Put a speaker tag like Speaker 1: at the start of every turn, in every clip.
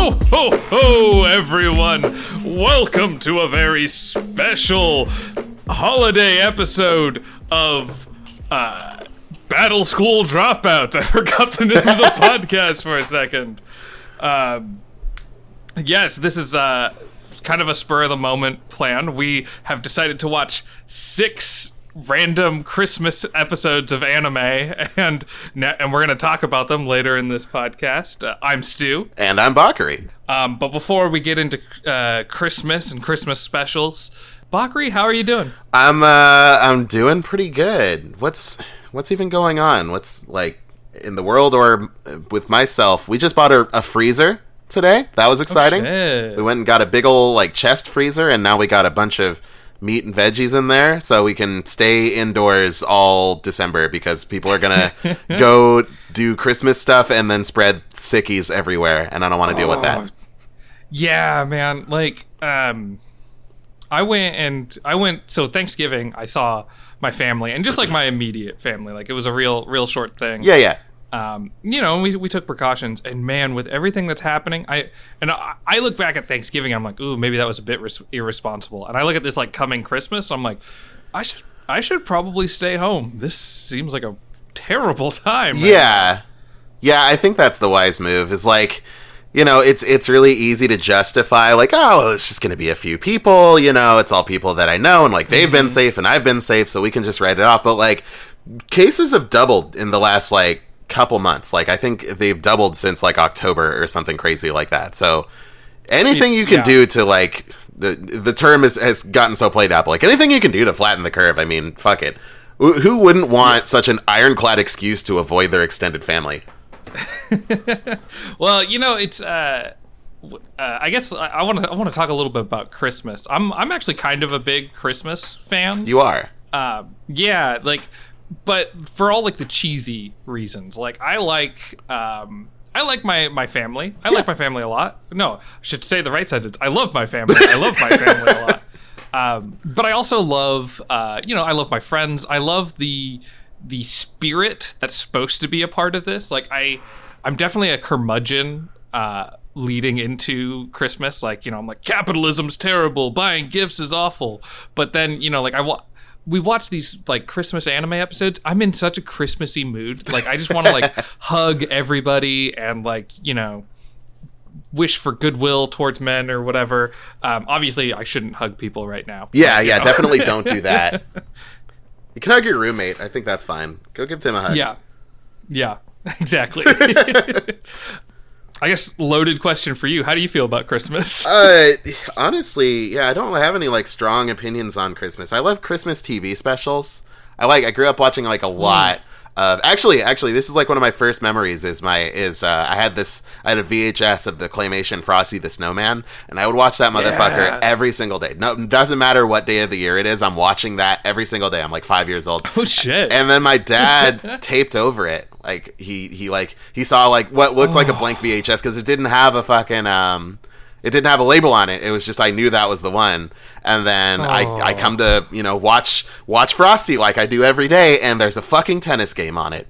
Speaker 1: Ho, ho, ho, everyone! Welcome to a very special holiday episode of Battle School Dropouts. I forgot the name of the podcast for a second. Yes, this is kind of a spur-of-the-moment plan. We have decided to watch 6 random Christmas episodes of anime, and we're going to talk about them later in this podcast. I'm Stew.
Speaker 2: And I'm Bakari.
Speaker 1: But before we get into Christmas and Christmas specials, Bakari, how are you doing?
Speaker 2: I'm doing pretty good. What's even going on? What's like in the world or with myself? We just bought a freezer today. That was exciting.
Speaker 1: Oh,
Speaker 2: we went and got a big old like chest freezer, and now we got a bunch of meat and veggies in there, so we can stay indoors all December because people are gonna go do Christmas stuff and then spread sickies everywhere, and I don't want to deal with that.
Speaker 1: Yeah, man. Like, I went. So Thanksgiving, I saw my family, and just like my immediate family, like it was a real short thing.
Speaker 2: Yeah.
Speaker 1: We took precautions, and man, with everything that's happening, I look back at Thanksgiving, I'm like, ooh, maybe that was a bit irresponsible. And I look at this like coming Christmas, I'm like, I should probably stay home. This seems like a terrible time.
Speaker 2: Yeah, I think that's the wise move. Is like, it's really easy to justify like, oh, it's just gonna be a few people. It's all people that I know, and like they've been safe and I've been safe, so we can just write it off. But like, cases have doubled in the last like couple months. Like I think they've doubled since like October or something crazy like that. So anything you can do to like the term has gotten so played up, like anything you can do to flatten the curve. I mean, fuck it. Who wouldn't want such an ironclad excuse to avoid their extended family?
Speaker 1: Well, it's I guess I want to talk a little bit about Christmas. I'm actually kind of a big Christmas fan.
Speaker 2: You are?
Speaker 1: Yeah, like, but for all like the cheesy reasons. Like I like my family. I like my family a lot. No, I should say the right sentence. I love my family. I love my family a lot. But I also love I love my friends. I love the spirit that's supposed to be a part of this. Like I'm definitely a curmudgeon leading into Christmas. Like, I'm like, capitalism's terrible, buying gifts is awful. But then, like we watch these like Christmas anime episodes. I'm in such a Christmassy mood. Like I just want to like hug everybody and like, wish for goodwill towards men or whatever. Obviously I shouldn't hug people right now.
Speaker 2: Yeah, definitely don't do that. You can hug your roommate. I think that's fine. Go give Tim a hug.
Speaker 1: Yeah, exactly. I guess loaded question for you. How do you feel about Christmas?
Speaker 2: Honestly, I don't have any like strong opinions on Christmas. I love Christmas TV specials. I grew up watching like a lot of actually this is like one of my first memories I had a VHS of the claymation Frosty the Snowman, and I would watch that motherfucker every single day. No, it doesn't matter what day of the year it is. I'm watching that every single day. I'm like 5 years old.
Speaker 1: Oh shit.
Speaker 2: And then my dad taped over it. Like he saw like what looked like a blank VHS because it didn't have a fucking it didn't have a label on it. It was just I knew that was the one. And then I come to watch Frosty like I do every day, and there's a fucking tennis game on it.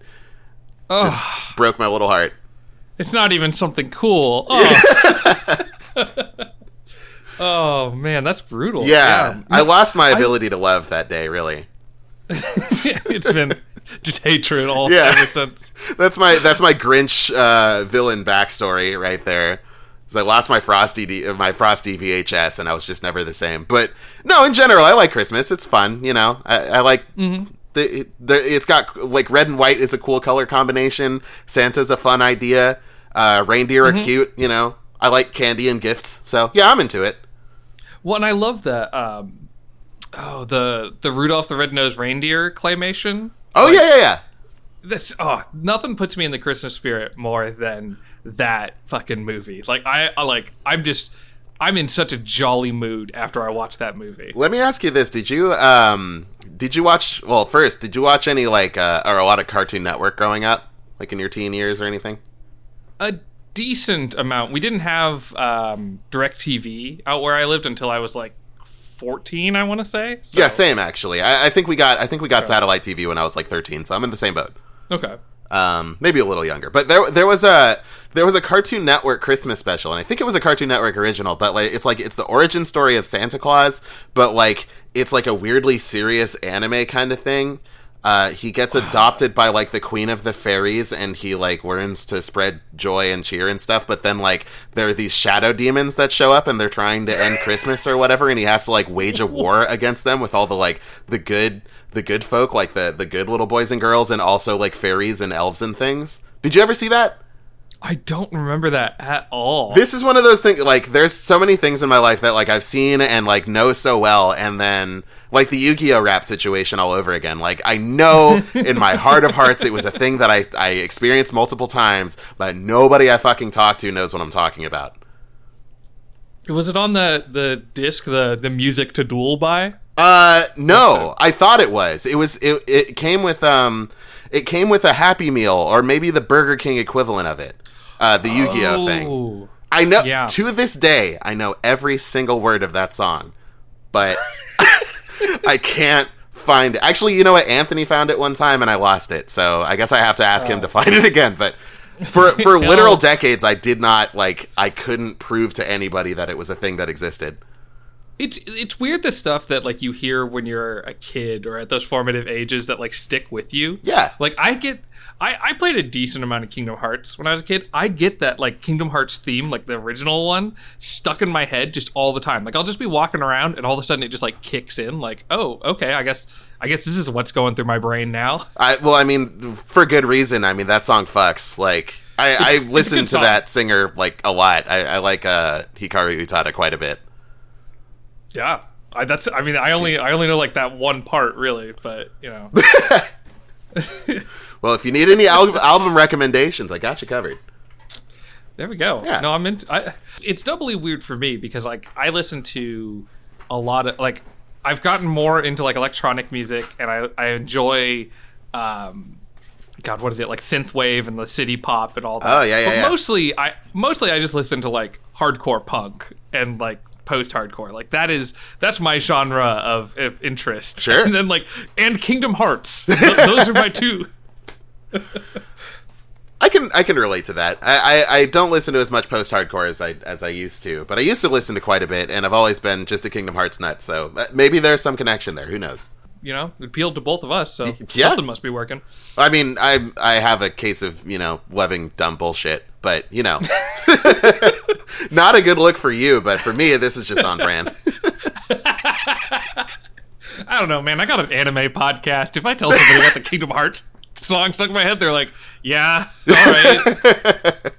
Speaker 2: Just broke my little heart.
Speaker 1: It's not even something cool. Oh. Oh man, that's brutal.
Speaker 2: Yeah. I lost my ability to love that day, really.
Speaker 1: It's been just hatred ever since.
Speaker 2: That's my Grinch villain backstory right there. I lost my Frosty VHS, and I was just never the same. But no, in general, I like Christmas. It's fun, I like it's got like red and white is a cool color combination. Santa's a fun idea. Reindeer are cute. I like candy and gifts. So yeah, I'm into it.
Speaker 1: Well, and I love that. The Rudolph the Red-Nosed Reindeer claymation.
Speaker 2: Oh, like, yeah.
Speaker 1: Nothing puts me in the Christmas spirit more than that fucking movie. Like I'm in such a jolly mood after I watch that movie.
Speaker 2: Let me ask you this: Did you watch? Well, first, did you watch any like or a lot of Cartoon Network growing up, like in your teen years or anything?
Speaker 1: A decent amount. We didn't have DirecTV out where I lived until I was like 14, I want to say. So.
Speaker 2: Yeah, same actually. I think we got satellite TV when I was like 13, so I'm in the same boat.
Speaker 1: Okay.
Speaker 2: Maybe a little younger, but there was a there was a Cartoon Network Christmas special, and I think it was a Cartoon Network original, but like it's the origin story of Santa Claus, but like it's like a weirdly serious anime kind of thing. He gets adopted by like the Queen of the Fairies, and he like learns to spread joy and cheer and stuff, but then like there are these shadow demons that show up and they're trying to end Christmas or whatever, and he has to like wage a war against them with all the like the good folk, like the good little boys and girls, and also like fairies and elves and things. Did you ever see that?
Speaker 1: I don't remember that at all.
Speaker 2: This is one of those things, like, there's so many things in my life that, like, I've seen and, like, know so well, and then, like, the Yu-Gi-Oh! Rap situation all over again. Like, I know in my heart of hearts it was a thing that I experienced multiple times, but nobody I fucking talk to knows what I'm talking about.
Speaker 1: Was it on the disc, the music to duel by?
Speaker 2: No. I thought it was. It came with, it came with a Happy Meal, or maybe the Burger King equivalent of it. The Yu-Gi-Oh thing. I know, to this day, I know every single word of that song, but I can't find it. Actually, you know what? Anthony found it one time and I lost it, so I guess I have to ask him to find it again, but for literal decades, I did not, like, I couldn't prove to anybody that it was a thing that existed.
Speaker 1: It's weird, the stuff that, like, you hear when you're a kid or at those formative ages that, like, stick with you.
Speaker 2: Yeah.
Speaker 1: Like, I played a decent amount of Kingdom Hearts when I was a kid. I get that, like, Kingdom Hearts theme, like the original one, stuck in my head just all the time. Like, I'll just be walking around and all of a sudden it just, like, kicks in. Like, oh, okay, I guess this is what's going through my brain now.
Speaker 2: Well, I mean, for good reason. I mean, that song fucks. Like, I listen to that singer, like, a lot. I like Hikaru Utada quite a bit.
Speaker 1: Yeah. I only know, like, that one part, really, but, you know.
Speaker 2: Well, if you need any album recommendations, I got you covered.
Speaker 1: There we go.
Speaker 2: Yeah.
Speaker 1: No, it's doubly weird for me because, like, I listen to a lot of, like, I've gotten more into, like, electronic music, and I enjoy, God, what is it, like, synthwave and the city pop and all that.
Speaker 2: Oh, yeah.
Speaker 1: But mostly I just listen to, like, hardcore punk and, like, post-hardcore. Like, that's my genre of interest.
Speaker 2: Sure.
Speaker 1: And then, like, and Kingdom Hearts. Those are my two.
Speaker 2: I can relate to that. I don't listen to as much post-hardcore as I used to, but I used to listen to quite a bit, and I've always been just a Kingdom Hearts nut, so maybe there's some connection there. Who knows?
Speaker 1: You know, it appealed to both of us, so
Speaker 2: yeah.
Speaker 1: Something must be working.
Speaker 2: I mean, I have a case of, you know, loving dumb bullshit, but, you know, not a good look for you, but for me, this is just on brand.
Speaker 1: I don't know, man. I got an anime podcast. If I tell somebody about the Kingdom Hearts song stuck in my head, they're like, yeah, all right.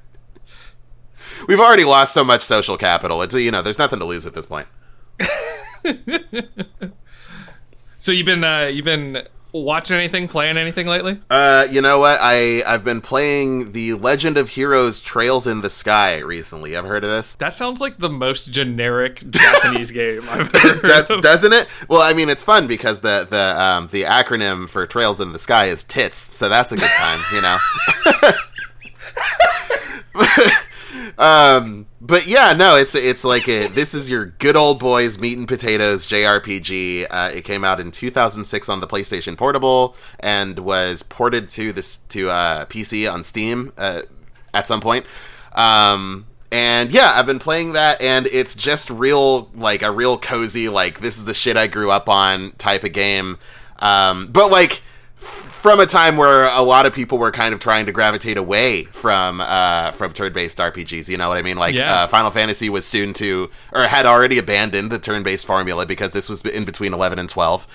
Speaker 2: We've already lost so much social capital. It's, you know, there's nothing to lose at this point.
Speaker 1: So you've been watching anything, playing anything lately?
Speaker 2: You know what? I've been playing The Legend of Heroes Trails in the Sky recently. Ever heard of this?
Speaker 1: That sounds like the most generic Japanese game I've ever heard of.
Speaker 2: Doesn't it? Well, I mean, it's fun because the acronym for Trails in the Sky is TITS, so that's a good time, you know. But yeah, no, it's like this is your good old boys meat and potatoes JRPG. It came out in 2006 on the PlayStation Portable and was ported to PC on Steam at some point. And yeah, I've been playing that, and it's just a real cozy, like, this is the shit I grew up on type of game. But like, from a time where a lot of people were kind of trying to gravitate away from turn-based RPGs, you know what I mean? Like,
Speaker 1: yeah.
Speaker 2: Final Fantasy was soon to, or had already abandoned the turn-based formula because this was in between 11 and 12.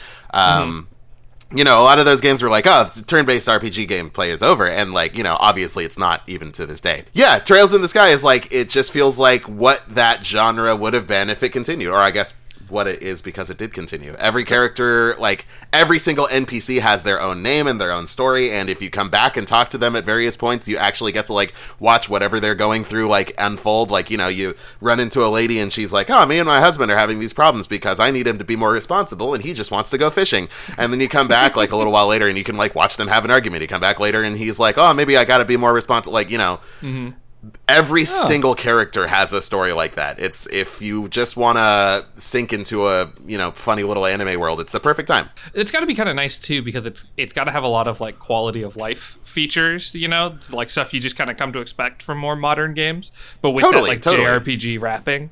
Speaker 2: You know, a lot of those games were like, oh, turn-based RPG gameplay is over, and, like, you know, obviously it's not even to this day. Yeah, Trails in the Sky is like, it just feels like what that genre would have been if it continued, or I guess what it is because it did continue. Every character, like, every single NPC has their own name and their own story, and if you come back and talk to them at various points, you actually get to, like, watch whatever they're going through, like, unfold. Like, you know, you run into a lady and she's like, oh, me and my husband are having these problems because I need him to be more responsible and he just wants to go fishing. And then you come back, like, a little while later and you can, like, watch them have an argument. You come back later and he's like, oh, maybe I gotta be more responsible. Like, you know, Every single character has a story like that. It's if you just want to sink into a funny little anime world, it's the perfect time.
Speaker 1: It's got to be kind of nice too because it's got to have a lot of like quality of life features, like stuff you just kind of come to expect from more modern games, but with that like JRPG wrapping.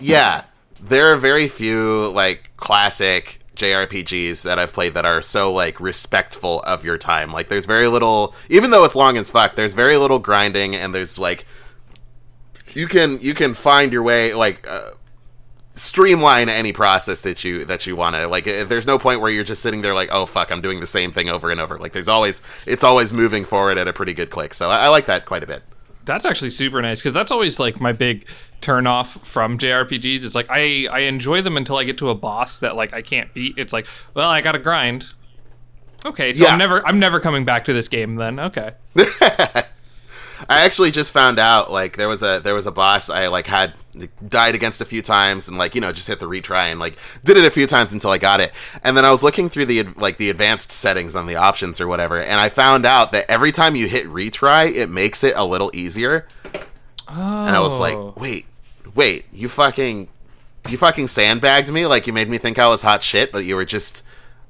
Speaker 2: Yeah, there are very few like classic JRPGs that I've played that are so like respectful of your time. Like there's very little, even though it's long as fuck, there's very little grinding, and there's like you can find your way, like streamline any process that you want to. Like there's no point where you're just sitting there like, oh fuck, I'm doing the same thing over and over. Like it's always moving forward at a pretty good click. So I like that quite a bit.
Speaker 1: That's actually super nice because that's always like my big turn off from JRPGs. It's like I enjoy them until I get to a boss that like I can't beat. It's like, well, I gotta grind. Okay, so I'm never coming back to this game then. Okay.
Speaker 2: I actually just found out like there was a boss I like had died against a few times and like just hit the retry and like did it a few times until I got it, and then I was looking through the advanced settings on the options or whatever, and I found out that every time you hit retry it makes it a little easier. And I was like, wait, you fucking sandbagged me, like you made me think I was hot shit, but you were just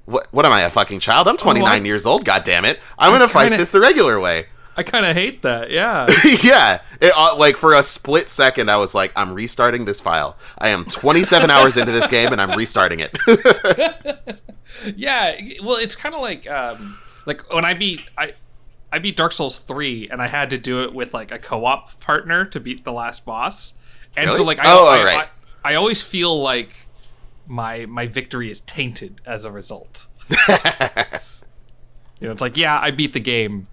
Speaker 2: what am I, a fucking child? I'm 29 years old, god damn it. I'm gonna fight this the regular way.
Speaker 1: I kind of hate that, yeah.
Speaker 2: Yeah. Like, for a split second, I was like, I'm restarting this file. I am 27 hours into this game, and I'm restarting it.
Speaker 1: Yeah, well, it's kind of like when I beat Dark Souls 3, and I had to do it with, like, a co-op partner to beat the last boss. And
Speaker 2: really?
Speaker 1: So, like,
Speaker 2: right.
Speaker 1: I always feel like my victory is tainted as a result. It's like, yeah, I beat the game.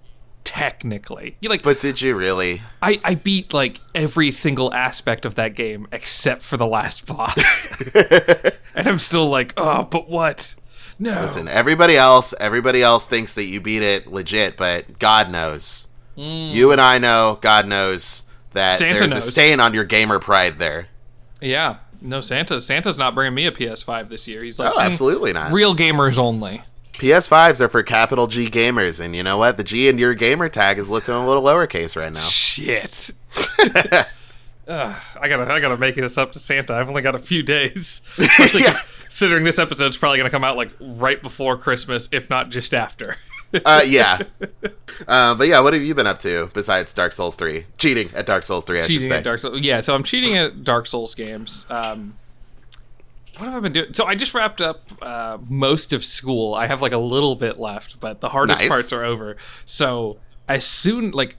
Speaker 1: Technically,
Speaker 2: but did you really?
Speaker 1: I beat like every single aspect of that game except for the last boss, and I'm still like, oh, but what? No.
Speaker 2: Listen, everybody else thinks that you beat it legit, but God knows, you and I know, God knows that there's a stain on your gamer pride there.
Speaker 1: Yeah, no, Santa's not bringing me a PS5 this year. He's like,
Speaker 2: absolutely not.
Speaker 1: Real gamers only.
Speaker 2: PS5s are for capital G gamers, and you know what? The G in your gamer tag is looking a little lowercase right now.
Speaker 1: Shit. I gotta make this up to Santa. I've only got a few days. Yeah. Considering this episode's probably gonna come out like right before Christmas, if not just after.
Speaker 2: Yeah. But yeah, what have you been up to besides Dark Souls 3? Cheating at Dark Souls 3, I should say.
Speaker 1: At Dark Souls. Yeah, so I'm cheating at Dark Souls games. What have I been doing? So I just wrapped up most of school. I have like a little bit left, but the hardest parts are over. So as soon, like,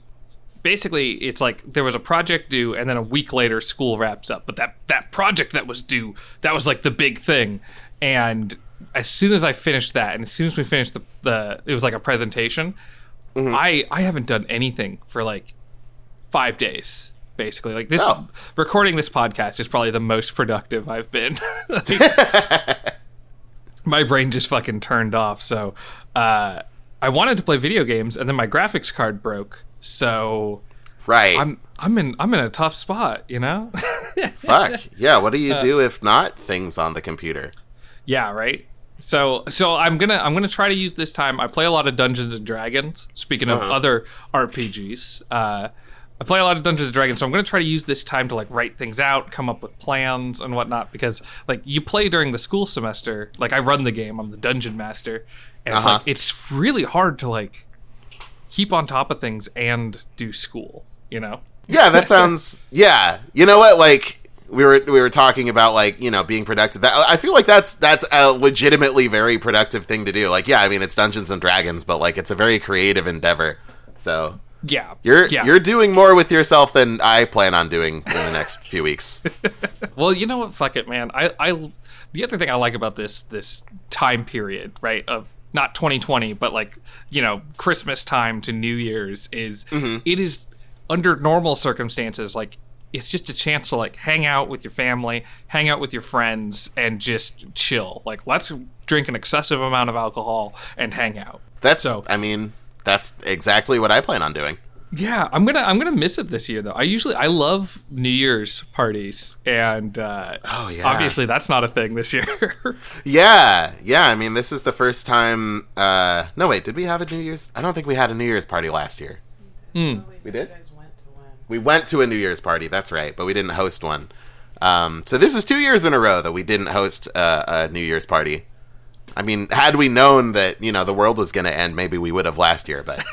Speaker 1: basically it's like there was a project due and then a week later school wraps up. But that project that was due, that was like the big thing. And as soon as I finished that, and as soon as we finished the it was like a presentation, I haven't done anything for like 5 days. Basically, like this, recording this podcast is probably the most productive I've been. My brain just fucking turned off. So, I wanted to play video games, and then my graphics card broke. So,
Speaker 2: right,
Speaker 1: I'm in a tough spot,
Speaker 2: Fuck yeah! What do you do if not things on the computer?
Speaker 1: Yeah, right. So I'm gonna try to use this time. I play a lot of Dungeons and Dragons. Speaking of other RPGs, I play a lot of Dungeons & Dragons, so I'm going to try to use this time to, like, write things out, come up with plans and whatnot, because, like, you play during the school semester. Like, I run the game. I'm the dungeon master. And it's, like, it's really hard to, like, keep on top of things and do school, Yeah,
Speaker 2: that sounds... Yeah. You know what? Like, we were talking about, like, being productive. I feel like that's a legitimately very productive thing to do. Like, yeah, I mean, it's Dungeons & Dragons, but, like, it's a very creative endeavor. So...
Speaker 1: Yeah.
Speaker 2: You're doing more with yourself than I plan on doing in the next few weeks.
Speaker 1: Well, you know what? Fuck it, man. The other thing I like about this time period, right, of not 2020, but like, Christmas time to New Year's is it is under normal circumstances, like it's just a chance to like hang out with your family, hang out with your friends, and just chill. Like, let's drink an excessive amount of alcohol and hang out.
Speaker 2: That's exactly what I plan on doing.
Speaker 1: Yeah, I'm gonna miss it this year though. I love New Year's parties, and obviously that's not a thing this year.
Speaker 2: yeah. I mean, this is the first time. No, wait, did we have a New Year's? I don't think we had a New Year's party last year.
Speaker 1: We
Speaker 2: did.
Speaker 3: You guys went to one.
Speaker 2: We went to a New Year's party, that's right, but we didn't host one. So this is 2 years in a row that we didn't host a New Year's party. I mean, had we known that, the world was going to end, maybe we would have last year, but...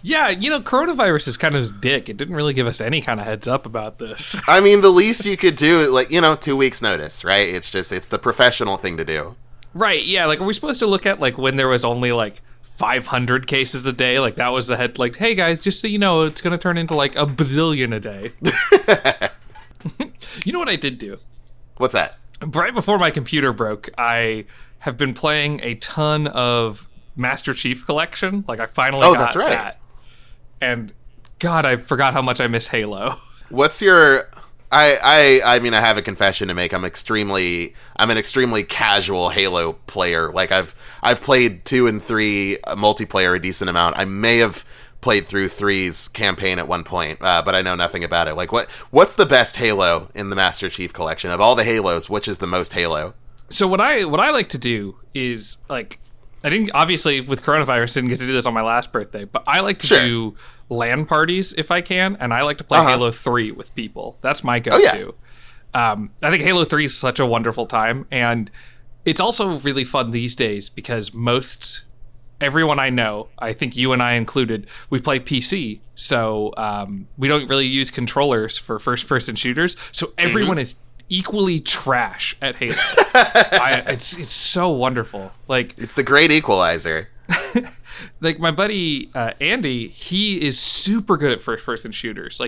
Speaker 1: Yeah, coronavirus is kind of his dick. It didn't really give us any kind of heads up about this.
Speaker 2: I mean, the least you could do, 2 weeks notice, right? It's the professional thing to do.
Speaker 1: Right, yeah, are we supposed to look at, when there was only, 500 cases a day? That was the head, hey, guys, just so you know, it's going to turn into, a bazillion a day. You know what I did do?
Speaker 2: What's that?
Speaker 1: Right before my computer broke, I have been playing a ton of Master Chief Collection. I finally got
Speaker 2: that's right.
Speaker 1: that. And God, I forgot how much I miss Halo.
Speaker 2: What's your... I mean, I have a confession to make. I'm an extremely casual Halo player. I've played 2 and 3 multiplayer a decent amount. I may have played through 3's campaign at one point, but I know nothing about it. What's the best Halo in the Master Chief Collection? Of all the Halos, which is the most Halo?
Speaker 1: So what I like to do is I didn't, obviously with coronavirus, didn't get to do this on my last birthday, but I like to do LAN parties if I can, and I like to play Halo 3 with people. That's my go-to. I think Halo 3 is such a wonderful time, and it's also really fun these days because everyone I know, I think you and I included, we play PC, so we don't really use controllers for first-person shooters, so everyone is equally trash at Halo. It's so wonderful.
Speaker 2: It's the great equalizer.
Speaker 1: My buddy Andy, he is super good at first-person shooters.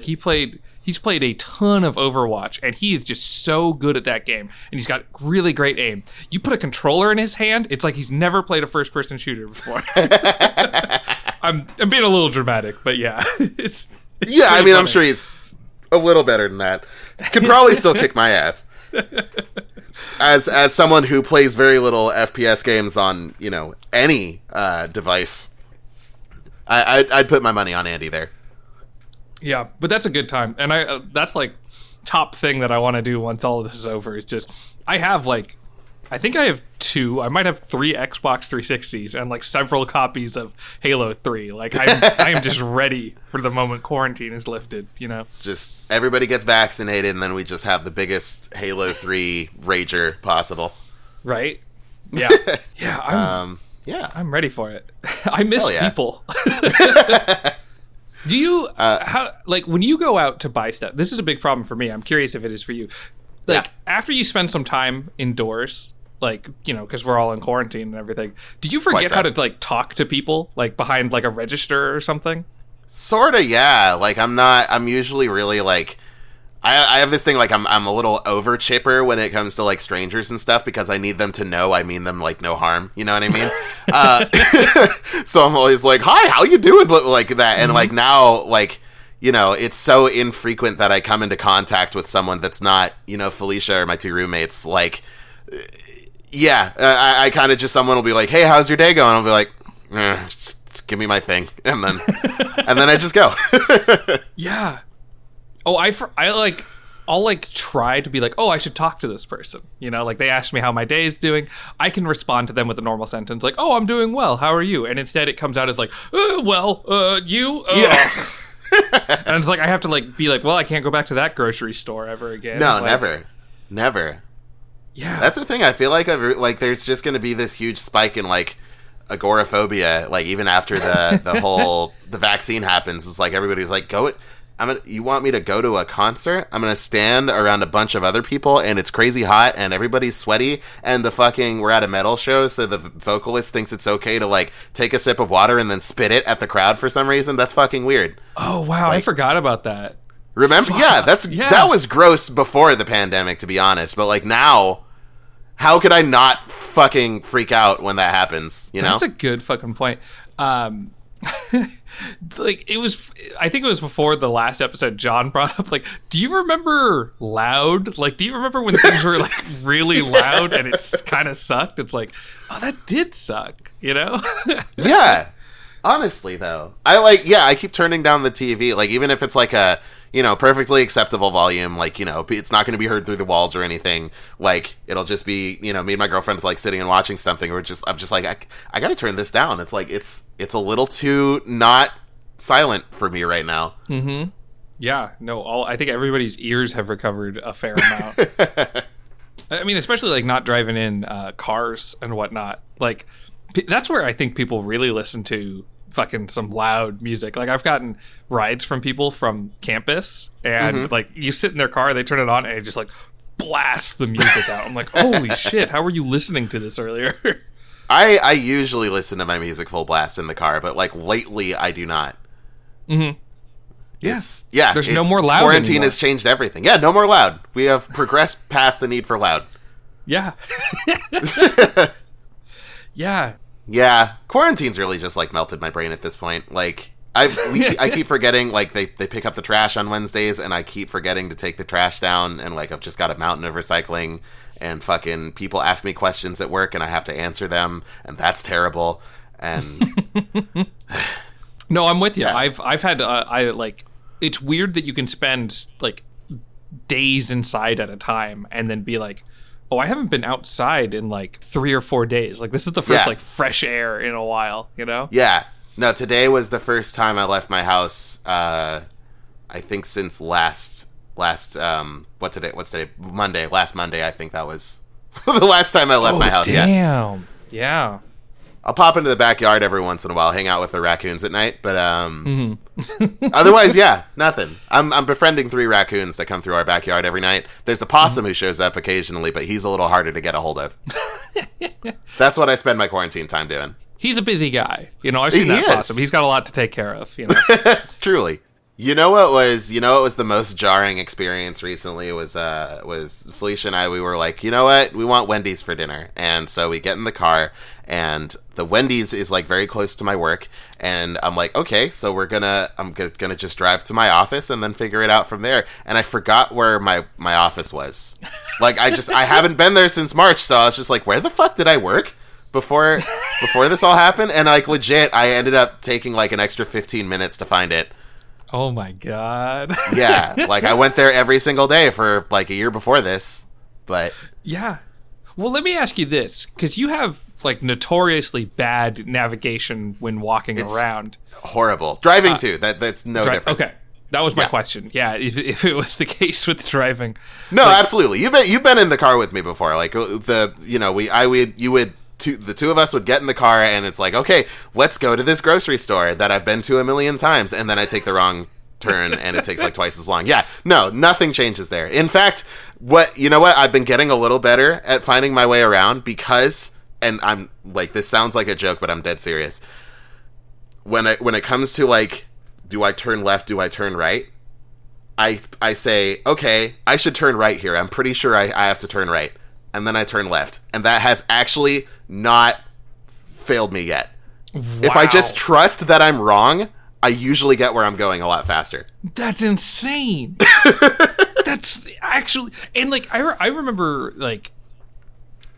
Speaker 1: He's played a ton of Overwatch, and he is just so good at that game. And he's got really great aim. You put a controller in his hand, it's like he's never played a first-person shooter before. I'm being a little dramatic, but yeah, it's
Speaker 2: I mean, funny. I'm sure he's a little better than that. Could probably still kick my ass. As someone who plays very little FPS games on, any device, I'd put my money on Andy there.
Speaker 1: Yeah, but that's a good time. And that's top thing that I want to do once all of this is over is just, I think I have 2, I might have 3 Xbox 360s and several copies of Halo 3. I am just ready for the moment quarantine is lifted,
Speaker 2: Just everybody gets vaccinated and then we just have the biggest Halo 3 rager possible.
Speaker 1: Right? Yeah. I'm ready for it. I miss people. Do you when you go out to buy stuff, this is a big problem for me. I'm curious if it is for you. After you spend some time indoors, because we're all in quarantine and everything, do you forget how to talk to people behind a register or something?
Speaker 2: Sorta, yeah. I'm usually really I have this thing I'm a little over chipper when it comes to strangers and stuff because I need them to know I mean them no harm. You know what I mean? So I'm always hi, how you doing? But that, and now it's so infrequent that I come into contact with someone that's not Felicia or my 2 roommates. I kind of just, someone will be hey, how's your day going? I'll be just give me my thing, and then I just go.
Speaker 1: Yeah. Oh, I'll try to be I should talk to this person. They ask me how my day is doing. I can respond to them with a normal sentence oh, I'm doing well. How are you? And instead it comes out as you. Yeah. And it's I have to be well, I can't go back to that grocery store ever again.
Speaker 2: No, never.
Speaker 1: Yeah.
Speaker 2: That's the thing. I feel there's just going to be this huge spike in agoraphobia even after the vaccine happens. It's everybody's go. You want me to go to a concert? I'm gonna stand around a bunch of other people, and it's crazy hot, and everybody's sweaty, and we're at a metal show, so the vocalist thinks it's okay to take a sip of water and then spit it at the crowd for some reason. That's fucking weird.
Speaker 1: Oh wow, I forgot about that.
Speaker 2: Remember? Yeah, that was gross before the pandemic, to be honest. But now, how could I not fucking freak out when that happens?
Speaker 1: That's a good fucking point. It was, I think it was before the last episode John brought up do you remember loud? Do you remember when things were really loud and it's kind of sucked? It's oh, that did suck,
Speaker 2: Yeah. Honestly though, I keep turning down the TV, even if it's a perfectly acceptable volume, it's not going to be heard through the walls or anything. It'll just be, me and my girlfriend's sitting and watching something, or I'm just I got to turn this down. It's it's a little too not silent for me right now.
Speaker 1: Mm-hmm. Yeah, no, I think everybody's ears have recovered a fair amount. I mean, especially like not driving in cars and whatnot. Like, that's where I think people really listen to fucking some loud music. Like, I've gotten rides from people from campus, and like you sit in their car, they turn it on, and it just like blast the music out. I'm like, holy shit, how were you listening to this earlier?
Speaker 2: I usually listen to my music full blast in the car, but like lately I do not.
Speaker 1: Mm-hmm. There's no more loud
Speaker 2: Quarantine
Speaker 1: anymore.
Speaker 2: has changed everything. Yeah, no more loud. We have progressed past the need for loud.
Speaker 1: Yeah. Yeah.
Speaker 2: Yeah, quarantine's really just like melted my brain at this point. Like I keep forgetting, like they pick up the trash on Wednesdays, and I keep forgetting to take the trash down, and like I've just got a mountain of recycling, and fucking people ask me questions at work and I have to answer them, and that's terrible. And
Speaker 1: no, I'm with you.
Speaker 2: Yeah.
Speaker 1: I've had it's weird that you can spend like days inside at a time and then be like, oh, I haven't been outside in like 3 or 4 days. Like, this is the first like fresh air in a while, you know?
Speaker 2: Yeah. No, today was the first time I left my house, I think since last what's today? Monday. Last Monday, I think that was the last time I left my house.
Speaker 1: Damn. Yeah.
Speaker 2: I'll pop into the backyard every once in a while, hang out with the raccoons at night, but otherwise, yeah, nothing. I'm befriending 3 raccoons that come through our backyard every night. There's a possum who shows up occasionally, but he's a little harder to get a hold of. That's what I spend my quarantine time doing.
Speaker 1: He's a busy guy. You know, I've seen that possum. He's got a lot to take care of, you know?
Speaker 2: Truly. You know what was the most jarring experience recently was Felicia and I, we were like, you know what? We want Wendy's for dinner. And so we get in the car, and the Wendy's is like very close to my work, and I'm like, okay, so I'm gonna just drive to my office and then figure it out from there. And I forgot where my office was. Like I haven't been there since March, so I was just like, where the fuck did I work before this all happened? And like legit, I ended up taking like an extra 15 minutes to find it.
Speaker 1: Oh my god.
Speaker 2: Yeah, like I went there every single day for like a year before this, but
Speaker 1: yeah. Well, let me ask you this, because you have like notoriously bad navigation when walking around.
Speaker 2: Horrible. Driving too. That's no different.
Speaker 1: Okay, that was my question. Yeah, if it was the case with driving.
Speaker 2: No, like, absolutely. You've been in the car with me before. Like the two of us would get in the car, and it's like, okay, let's go to this grocery store that I've been to a million times, and then I take the wrong turn and it takes like twice as long. Yeah, no, nothing changes there. In fact, I've been getting a little better at finding my way around because, and I'm like, this sounds like a joke, but I'm dead serious. When it comes to like, do I turn left, do I turn right? I say, okay, I should turn right here. I'm pretty sure I have to turn right. And then I turn left. And that has actually not failed me yet. Wow. If I just trust that I'm wrong, I usually get where I'm going a lot faster.
Speaker 1: That's insane. That's actually... And, like, I remember, like,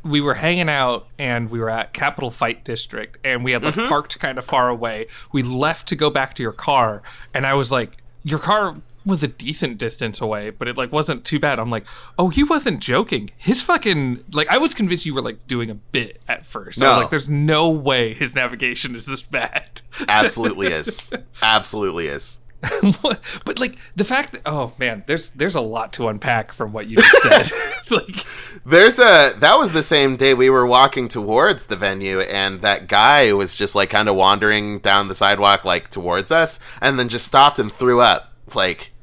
Speaker 1: we were hanging out, and we were at Capital Fight District, and we had, like, parked kind of far away. We left to go back to your car, and I was like, your car was a decent distance away, but it, like, wasn't too bad. I'm like, oh, he wasn't joking. His fucking... Like, I was convinced you were, like, doing a bit at first.
Speaker 2: No.
Speaker 1: I was like, there's no way his navigation is this bad.
Speaker 2: Absolutely is. Absolutely is.
Speaker 1: But like the fact that, oh man, there's a lot to unpack from what you just said. Like,
Speaker 2: that was the same day we were walking towards the venue, and that guy was just like kind of wandering down the sidewalk like towards us, and then just stopped and threw up. Like,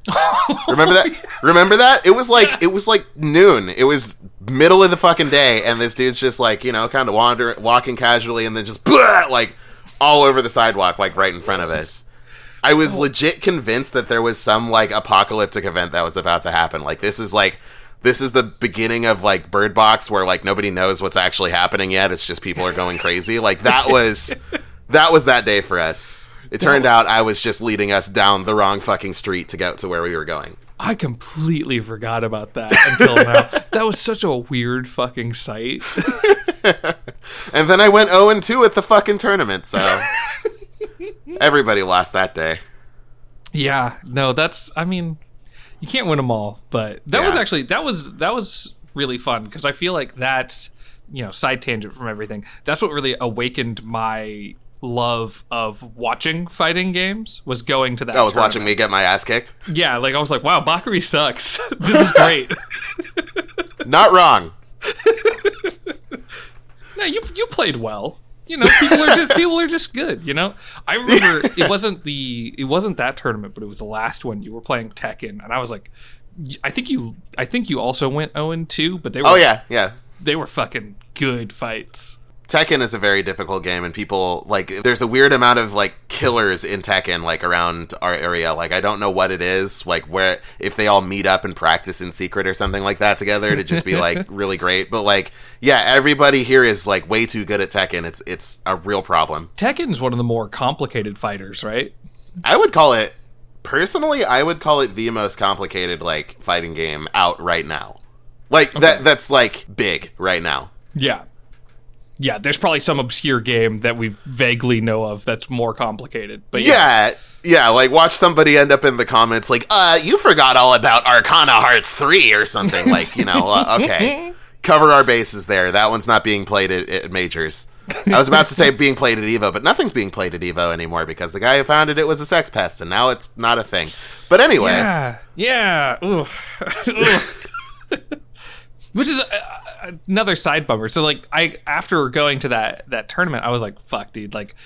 Speaker 2: remember that? Yeah. Remember that? It was like noon. It was middle of the fucking day, and this dude's just like, you know, kind of walking casually, and then just like all over the sidewalk, like right in front of us. I was legit convinced that there was some like apocalyptic event that was about to happen. Like this is the beginning of like Bird Box, where like nobody knows what's actually happening yet. It's just people are going crazy. Like that was that day for us. It turned out I was just leading us down the wrong fucking street to get to where we were going.
Speaker 1: I completely forgot about that until now. That was such a weird fucking sight.
Speaker 2: And then I went 0-2 at the fucking tournament, so everybody lost that day.
Speaker 1: Yeah, no, I mean, you can't win them all, but that was really fun, because I feel like that's, you know, side tangent from everything. That's what really awakened my love of watching fighting games was going to that.
Speaker 2: I was watching me get my ass kicked.
Speaker 1: Yeah, like I was like, wow, Bakari sucks. This is great.
Speaker 2: Not wrong.
Speaker 1: No, you played well. You know, people are just good. You know, I remember it wasn't that tournament, but it was the last one. You were playing Tekken, and I was like, I think you also went 0-2, but they were.
Speaker 2: Oh yeah.
Speaker 1: They were fucking good fights.
Speaker 2: Tekken is a very difficult game, and people, like, there's a weird amount of, like, killers in Tekken, like, around our area. Like, I don't know what it is, like, where, if they all meet up and practice in secret or something like that together to just be, like, really great. But, like, yeah, everybody here is, like, way too good at Tekken. It's a real problem.
Speaker 1: Tekken's one of the more complicated fighters, right?
Speaker 2: Personally, I would call it the most complicated, like, fighting game out right now. Like, okay. That's, like, big right now.
Speaker 1: Yeah. Yeah, there's probably some obscure game that we vaguely know of that's more complicated. But
Speaker 2: yeah, like watch somebody end up in the comments like, you forgot all about Arcana Hearts 3 or something. Like, you know, okay. Cover our bases there. That one's not being played at majors. I was about to say being played at EVO, but nothing's being played at EVO anymore because the guy who founded it was a sex pest, and now it's not a thing. But anyway.
Speaker 1: Yeah. Ooh. Which is another side bummer. So, like, after going to that tournament, I was like, fuck, dude, like,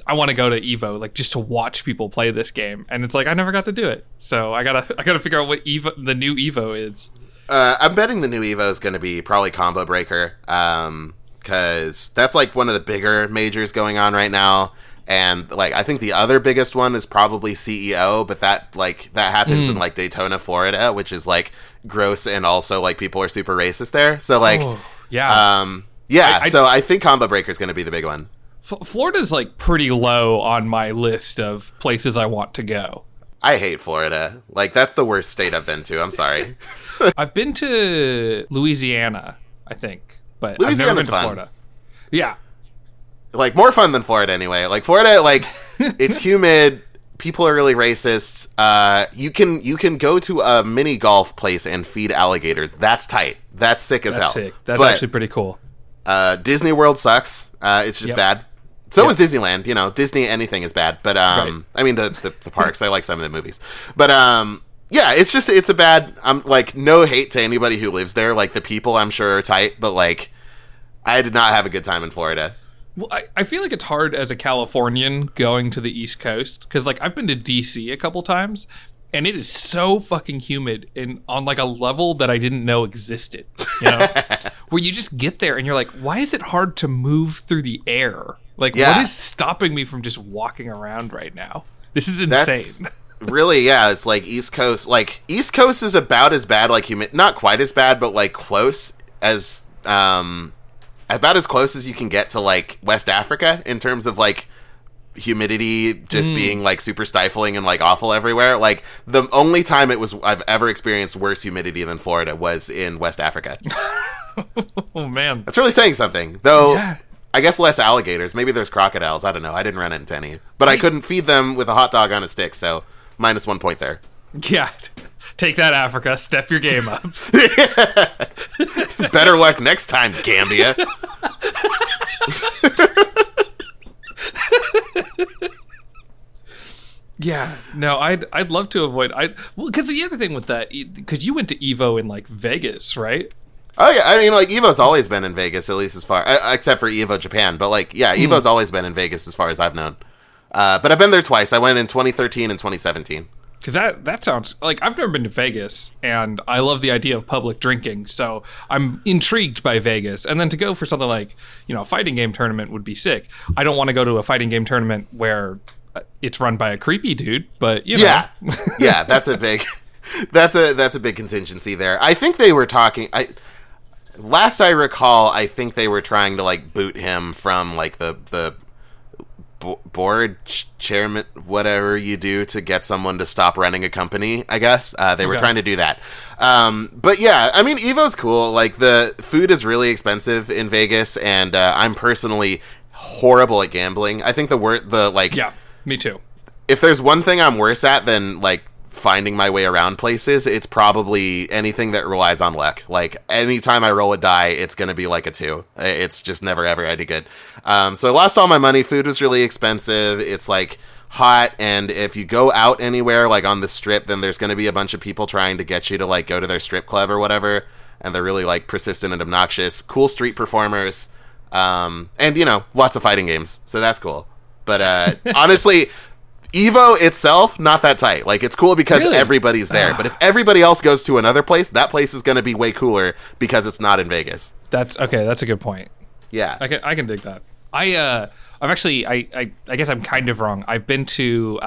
Speaker 1: I want to go to EVO, like, just to watch people play this game. And it's like, I never got to do it. So I gotta figure out what the new EVO is.
Speaker 2: I'm betting the new EVO is going to be probably Combo Breaker, because that's, like, one of the bigger majors going on right now. And, like, I think the other biggest one is probably CEO, but that happens in, like, Daytona, Florida, which is, like, gross, and also, like, people are super racist there. So, like, so I think Combo Breaker is going to be the big one.
Speaker 1: Florida's, like, pretty low on my list of places I want to go.
Speaker 2: I hate Florida. Like, that's the worst state I've been to. I'm sorry.
Speaker 1: I've been to Louisiana, I think, but
Speaker 2: Louisiana's
Speaker 1: I've never been to
Speaker 2: fun.
Speaker 1: Florida. Yeah.
Speaker 2: Like, more fun than Florida anyway. Like, Florida, like, it's humid. People are really racist. You can go to a mini golf place and feed alligators. That's tight. That's sick as hell.
Speaker 1: Sick. That's actually pretty cool.
Speaker 2: Disney World sucks. It's just bad. So is Disneyland. You know, Disney, anything is bad. But, right. I mean, the parks. I like some of the movies. But, yeah, it's a bad, like, no hate to anybody who lives there. Like, the people, I'm sure, are tight. But, like, I did not have a good time in Florida.
Speaker 1: Well, I feel like it's hard as a Californian going to the East Coast, because, like, I've been to DC a couple times, and it is so fucking humid and on, like, a level that I didn't know existed, you know? Where you just get there and you're like, why is it hard to move through the air? Like, what is stopping me from just walking around right now? This is insane.
Speaker 2: Really, yeah, it's like East Coast. Like, East Coast is about as bad, like, not quite as bad, but, like, close as, about as close as you can get to, like, West Africa in terms of, like, humidity just being, like, super stifling and, like, awful everywhere. Like, the only time I've ever experienced worse humidity than Florida was in West Africa.
Speaker 1: Oh, man.
Speaker 2: That's really saying something. Though, I guess less alligators. Maybe there's crocodiles. I don't know. I didn't run into any. But I couldn't feed them with a hot dog on a stick, so -1 point there.
Speaker 1: Yeah. Take that, Africa. Step your game up.
Speaker 2: Better luck next time, Gambia.
Speaker 1: Yeah, no, I'd love to avoid. Because the other thing with that, because you went to EVO in, like, Vegas, right?
Speaker 2: Oh yeah, I mean, like, EVO's always been in Vegas, at least as far, except for EVO Japan. But, like, yeah, EVO's always been in Vegas as far as I've known. But I've been there twice. I went in 2013 and 2017.
Speaker 1: Because that sounds like, I've never been to Vegas, and I love the idea of public drinking, so I'm intrigued by Vegas. And then to go for something like, you know, a fighting game tournament would be sick. I don't want to go to a fighting game tournament where it's run by a creepy dude, but, you know.
Speaker 2: Yeah, that's a big contingency there. I think they were talking. Last I recall, I think they were trying to, like, boot him from, like, the board chairman, whatever you do to get someone to stop running a company, I guess. They were trying to do that. But yeah, I mean, EVO's cool. Like, the food is really expensive in Vegas, and I'm personally horrible at gambling. I think yeah,
Speaker 1: me too.
Speaker 2: If there's one thing I'm worse at than, like, finding my way around places, it's probably anything that relies on luck. Like, anytime I roll a die, it's going to be like a 2. It's just never, ever any good. So I lost all my money. Food was really expensive. It's, like, hot, and if you go out anywhere, like, on the strip, then there's going to be a bunch of people trying to get you to, like, go to their strip club or whatever, and they're really, like, persistent and obnoxious. Cool street performers, and, you know, lots of fighting games, so that's cool. But, honestly... Evo itself, not that tight. Like, it's cool because everybody's there. But if everybody else goes to another place, that place is going to be way cooler because it's not in Vegas.
Speaker 1: That's okay. That's a good point.
Speaker 2: Yeah,
Speaker 1: I can dig that. I've actually I guess I'm kind of wrong. I've been to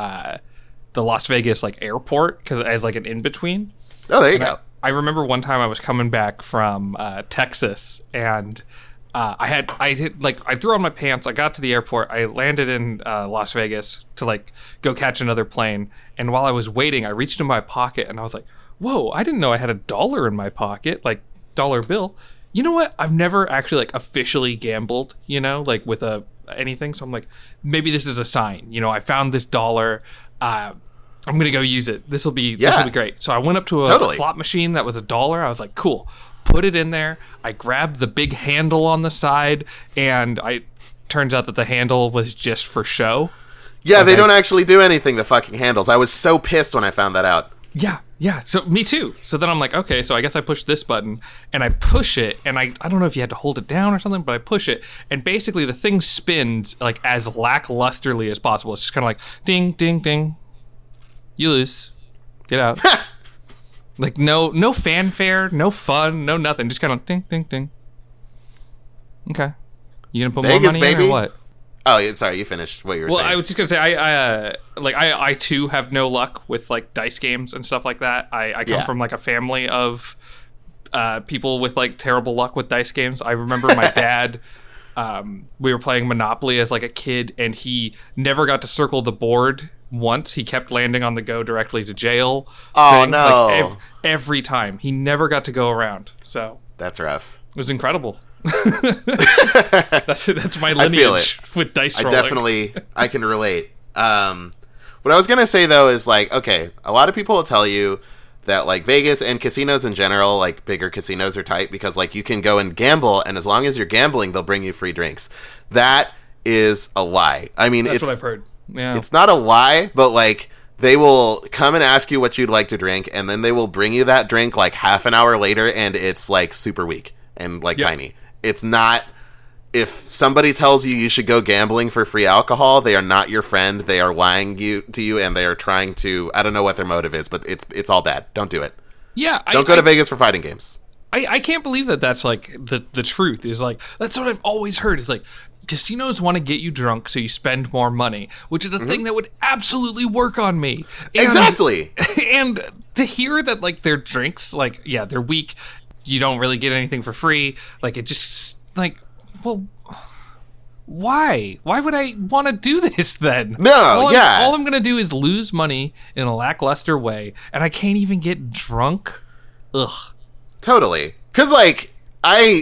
Speaker 1: the Las Vegas like airport because as like an in between.
Speaker 2: Oh, there you go.
Speaker 1: I remember one time I was coming back from Texas and. I threw on my pants. I got to the airport. I landed in Las Vegas to like go catch another plane. And while I was waiting, I reached in my pocket and I was like, "Whoa! I didn't know I had $1 in my pocket, like dollar bill." You know what? I've never actually like officially gambled, you know, like with anything. So I'm like, maybe this is a sign. You know, I found this dollar. I'm gonna go use it. This will be great. So I went up to a slot machine that was $1. I was like, cool. Put it in there. I grabbed the big handle on the side, and turns out that the handle was just for show. Yeah,
Speaker 2: they don't actually do anything, the fucking handles. I was so pissed when I found that out.
Speaker 1: Yeah. So me too. So then I'm like, okay, so I guess I push this button, and I push it, and I don't know if you had to hold it down or something, but I push it, and basically the thing spins like as lacklusterly as possible. It's just kind of like ding, ding, ding. You lose. Get out. Like, no fanfare, no fun, no nothing. Just kind of ding, ding, ding. Okay. You gonna put
Speaker 2: Vegas,
Speaker 1: more money in or what?
Speaker 2: Oh, sorry, you finished what you were saying.
Speaker 1: Well, I was just gonna say, I too have no luck with, like, dice games and stuff like that. I come from, like, a family of people with, like, terrible luck with dice games. I remember my dad... we were playing Monopoly as, like, a kid, and he never got to circle the board once. He kept landing on the go directly to jail.
Speaker 2: Oh, no.
Speaker 1: Like, every time. He never got to go around. So
Speaker 2: that's rough.
Speaker 1: It was incredible. That's my lineage with dice rolling.
Speaker 2: I can relate. What I was going to say, though, is, like, okay, a lot of people will tell you that, like, Vegas and casinos in general, like, bigger casinos are tight because, like, you can go and gamble, and as long as you're gambling, they'll bring you free drinks. That is a lie. I mean,
Speaker 1: that's what I've heard. Yeah.
Speaker 2: It's not a lie, but, like, they will come and ask you what you'd like to drink, and then they will bring you that drink, like, half an hour later, and it's, like, super weak and, like, tiny. It's not... If somebody tells you should go gambling for free alcohol, they are not your friend. They are lying to you, and they are trying to... I don't know what their motive is, but it's all bad. Don't do it.
Speaker 1: Yeah.
Speaker 2: Don't go to Vegas for fighting games.
Speaker 1: I can't believe that that's, like, the truth. Is like, that's what I've always heard. Is like, casinos want to get you drunk so you spend more money, which is a thing that would absolutely work on me.
Speaker 2: Exactly.
Speaker 1: And to hear that, like, their drinks, like, yeah, they're weak. You don't really get anything for free. Like, it just, like... Well, why? Why would I want to do this then?
Speaker 2: No, all
Speaker 1: I'm going to do is lose money in a lackluster way, and I can't even get drunk? Ugh.
Speaker 2: Totally. Because, like,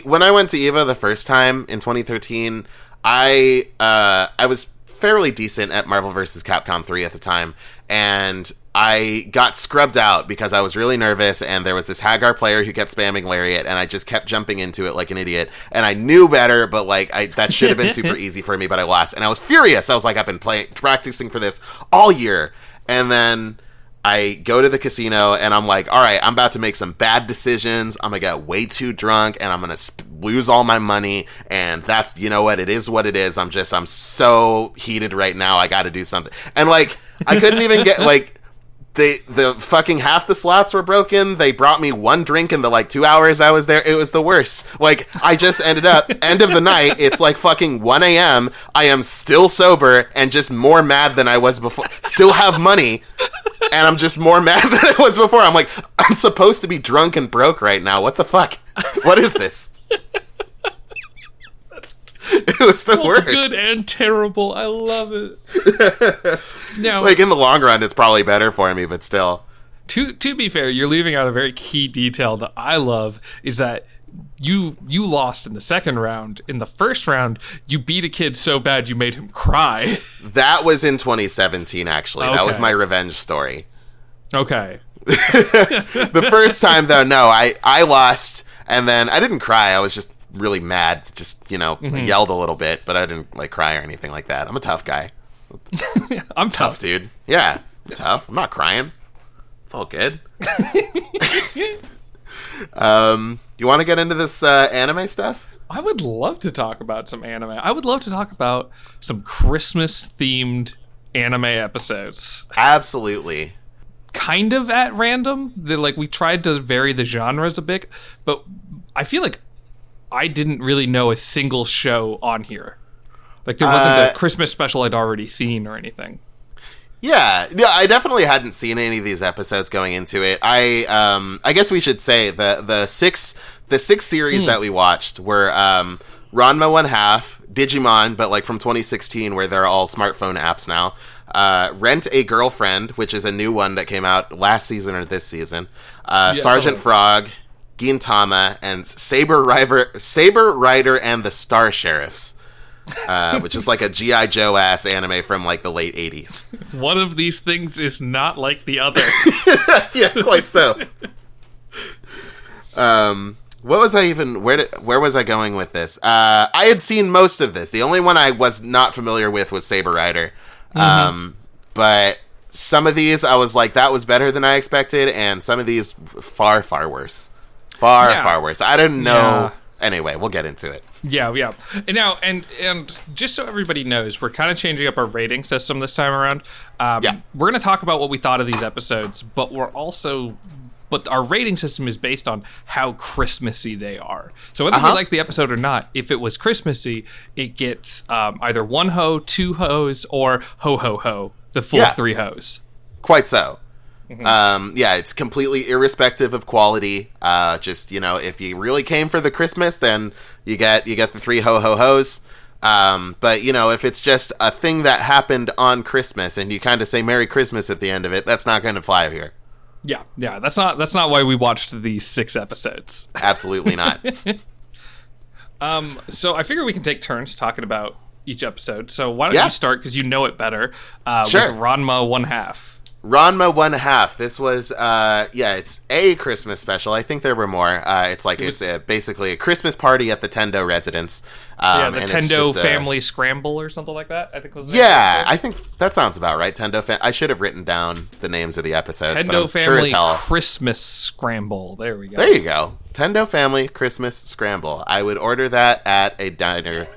Speaker 2: when I went to EVO the first time in 2013, I was fairly decent at Marvel vs. Capcom 3 at the time, and I got scrubbed out because I was really nervous, and there was this Hagar player who kept spamming Lariat, and I just kept jumping into it like an idiot, and I knew better, but, like, that should have been super easy for me, but I lost, and I was furious. I was like, I've been practicing for this all year, and then I go to the casino, and I'm like, all right, I'm about to make some bad decisions, I'm gonna get way too drunk, and I'm gonna lose all my money, and that's, you know what, it is what it is. I'm so heated right now, I gotta do something. And, like, I couldn't even get, like... The fucking half the slots were broken. They brought me one drink in the, like, 2 hours I was there. It was the worst. Like, I just ended up, end of the night, it's like fucking 1 a.m. I am still sober and just more mad than I was before. Still have money, and I'm just more mad than I was before. I'm like, I'm supposed to be drunk and broke right now. What the fuck? What is this? It was the worst.
Speaker 1: Good and terrible. I love it. Now,
Speaker 2: like, in the long run, it's probably better for me, but still.
Speaker 1: To be fair, you're leaving out a very key detail that I love, is that you lost in the second round. In the first round, you beat a kid so bad you made him cry.
Speaker 2: That was in 2017, actually. Okay. That was my revenge story.
Speaker 1: Okay.
Speaker 2: The first time, though, no, I lost, and then I didn't cry. I was just really mad. Just, I yelled a little bit, but I didn't, cry or anything like that. I'm a tough guy.
Speaker 1: I'm tough,
Speaker 2: dude. Yeah, I'm tough. I'm not crying. It's all good. You want to get into this anime stuff?
Speaker 1: I would love to talk about some anime. I would love to talk about some Christmas-themed anime episodes.
Speaker 2: Absolutely.
Speaker 1: Kind of at random. We tried to vary the genres a bit, but I feel like I didn't really know a single show on here. There wasn't a Christmas special I'd already seen or anything.
Speaker 2: Yeah, I definitely hadn't seen any of these episodes going into it. I guess we should say the six series that we watched were Ranma 1/2, Digimon, but from 2016, where they're all smartphone apps now. Rent-a-Girlfriend, which is a new one that came out last season or this season. Sergeant Frog, Gintama, and Saber Rider and the Star Sheriffs. Which is a G.I. Joe ass anime from the late 80s.
Speaker 1: One of these things is not like the other.
Speaker 2: Yeah, quite so. What was I even? Where was I going with this? I had seen most of this. The only one I was not familiar with was Saber Rider. But some of these I was like, that was better than I expected, and some of these far, far worse. Far worse. I didn't know. Yeah. Anyway, we'll get into it.
Speaker 1: Yeah. And now, and just so everybody knows, we're kind of changing up our rating system this time around. We're going to talk about what we thought of these episodes, but our rating system is based on how Christmassy they are. So whether you like the episode or not, if it was Christmassy, it gets either one ho, two hoes, or ho ho ho, the full three hoes.
Speaker 2: Quite so. It's completely irrespective of quality. Just, if you really came for the Christmas, then you get the three ho ho ho's. But if it's just a thing that happened on Christmas and you kind of say Merry Christmas at the end of it, that's not going to fly here.
Speaker 1: Yeah, that's not why we watched these 6 episodes.
Speaker 2: Absolutely not.
Speaker 1: So I figure we can take turns talking about each episode. So why don't you start, because you know it better, with Ranma 1/2.
Speaker 2: Ranma 1/2. This was, it's a Christmas special. I think there were more. It's basically a Christmas party at the Tendo residence.
Speaker 1: The Tendo family Scramble or something like that, I think was the
Speaker 2: name. I think that sounds about right. I should have written down the names of the episodes.
Speaker 1: Tendo family Christmas Scramble. There we go.
Speaker 2: There you go. Tendo family Christmas Scramble. I would order that at a diner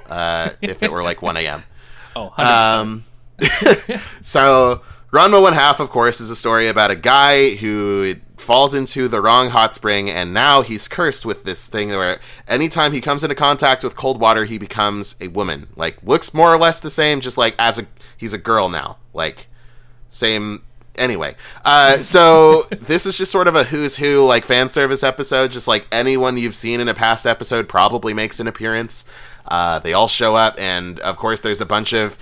Speaker 2: if it were 1 a.m.
Speaker 1: Oh, 100%.
Speaker 2: So Ranma 1/2, of course, is a story about a guy who falls into the wrong hot spring, and now he's cursed with this thing where anytime he comes into contact with cold water, he becomes a woman. Looks more or less the same, just he's a girl now. Same. Anyway, so this is just sort of a who's who, fan service episode. Just anyone you've seen in a past episode probably makes an appearance. They all show up, and of course there's a bunch of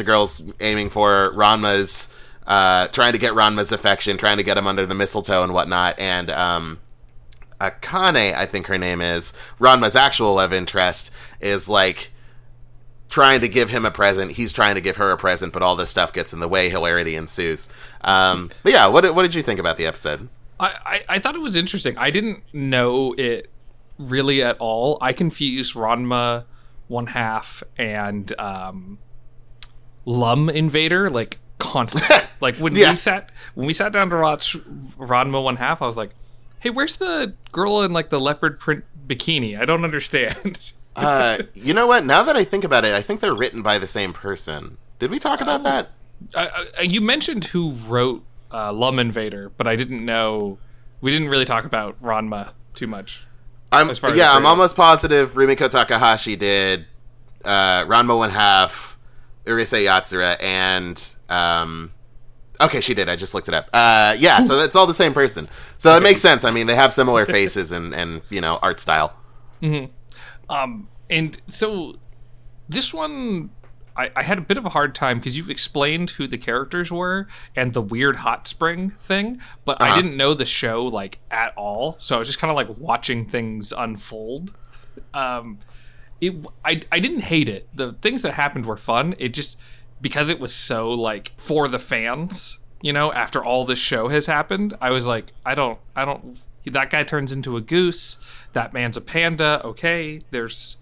Speaker 2: girls aiming for Ranma's, trying to get Ranma's affection, trying to get him under the mistletoe and whatnot, and Akane, I think her name is, Ranma's actual love interest, is trying to give him a present, he's trying to give her a present, but all this stuff gets in the way, hilarity ensues. But yeah, what did you think about the episode?
Speaker 1: I thought it was interesting. I didn't know it really at all. I confused Ranma 1/2 and Lum Invader constantly. when we sat down to watch Ranma 1/2, I was like, hey, where's the girl in the leopard print bikini? I don't understand.
Speaker 2: You know what? Now that I think about it, I think they're written by the same person. Did we talk about that?
Speaker 1: You mentioned who wrote Lum Invader, but I didn't know. We didn't really talk about Ranma too much.
Speaker 2: I'm almost positive Rumiko Takahashi did Ranma 1/2, Urusei Yatsura, and okay, she did. I just looked it up. So that's all the same person. So it makes sense. I mean, they have similar faces and art style.
Speaker 1: Mm-hmm. And so this one, I had a bit of a hard time because you've explained who the characters were and the weird hot spring thing, but I didn't know the show at all. So I was just kind of watching things unfold. I didn't hate it. The things that happened were fun. It just, because it was so for the fans, after all this show has happened. I was like, I don't, that guy turns into a goose. That man's a panda. Okay. There's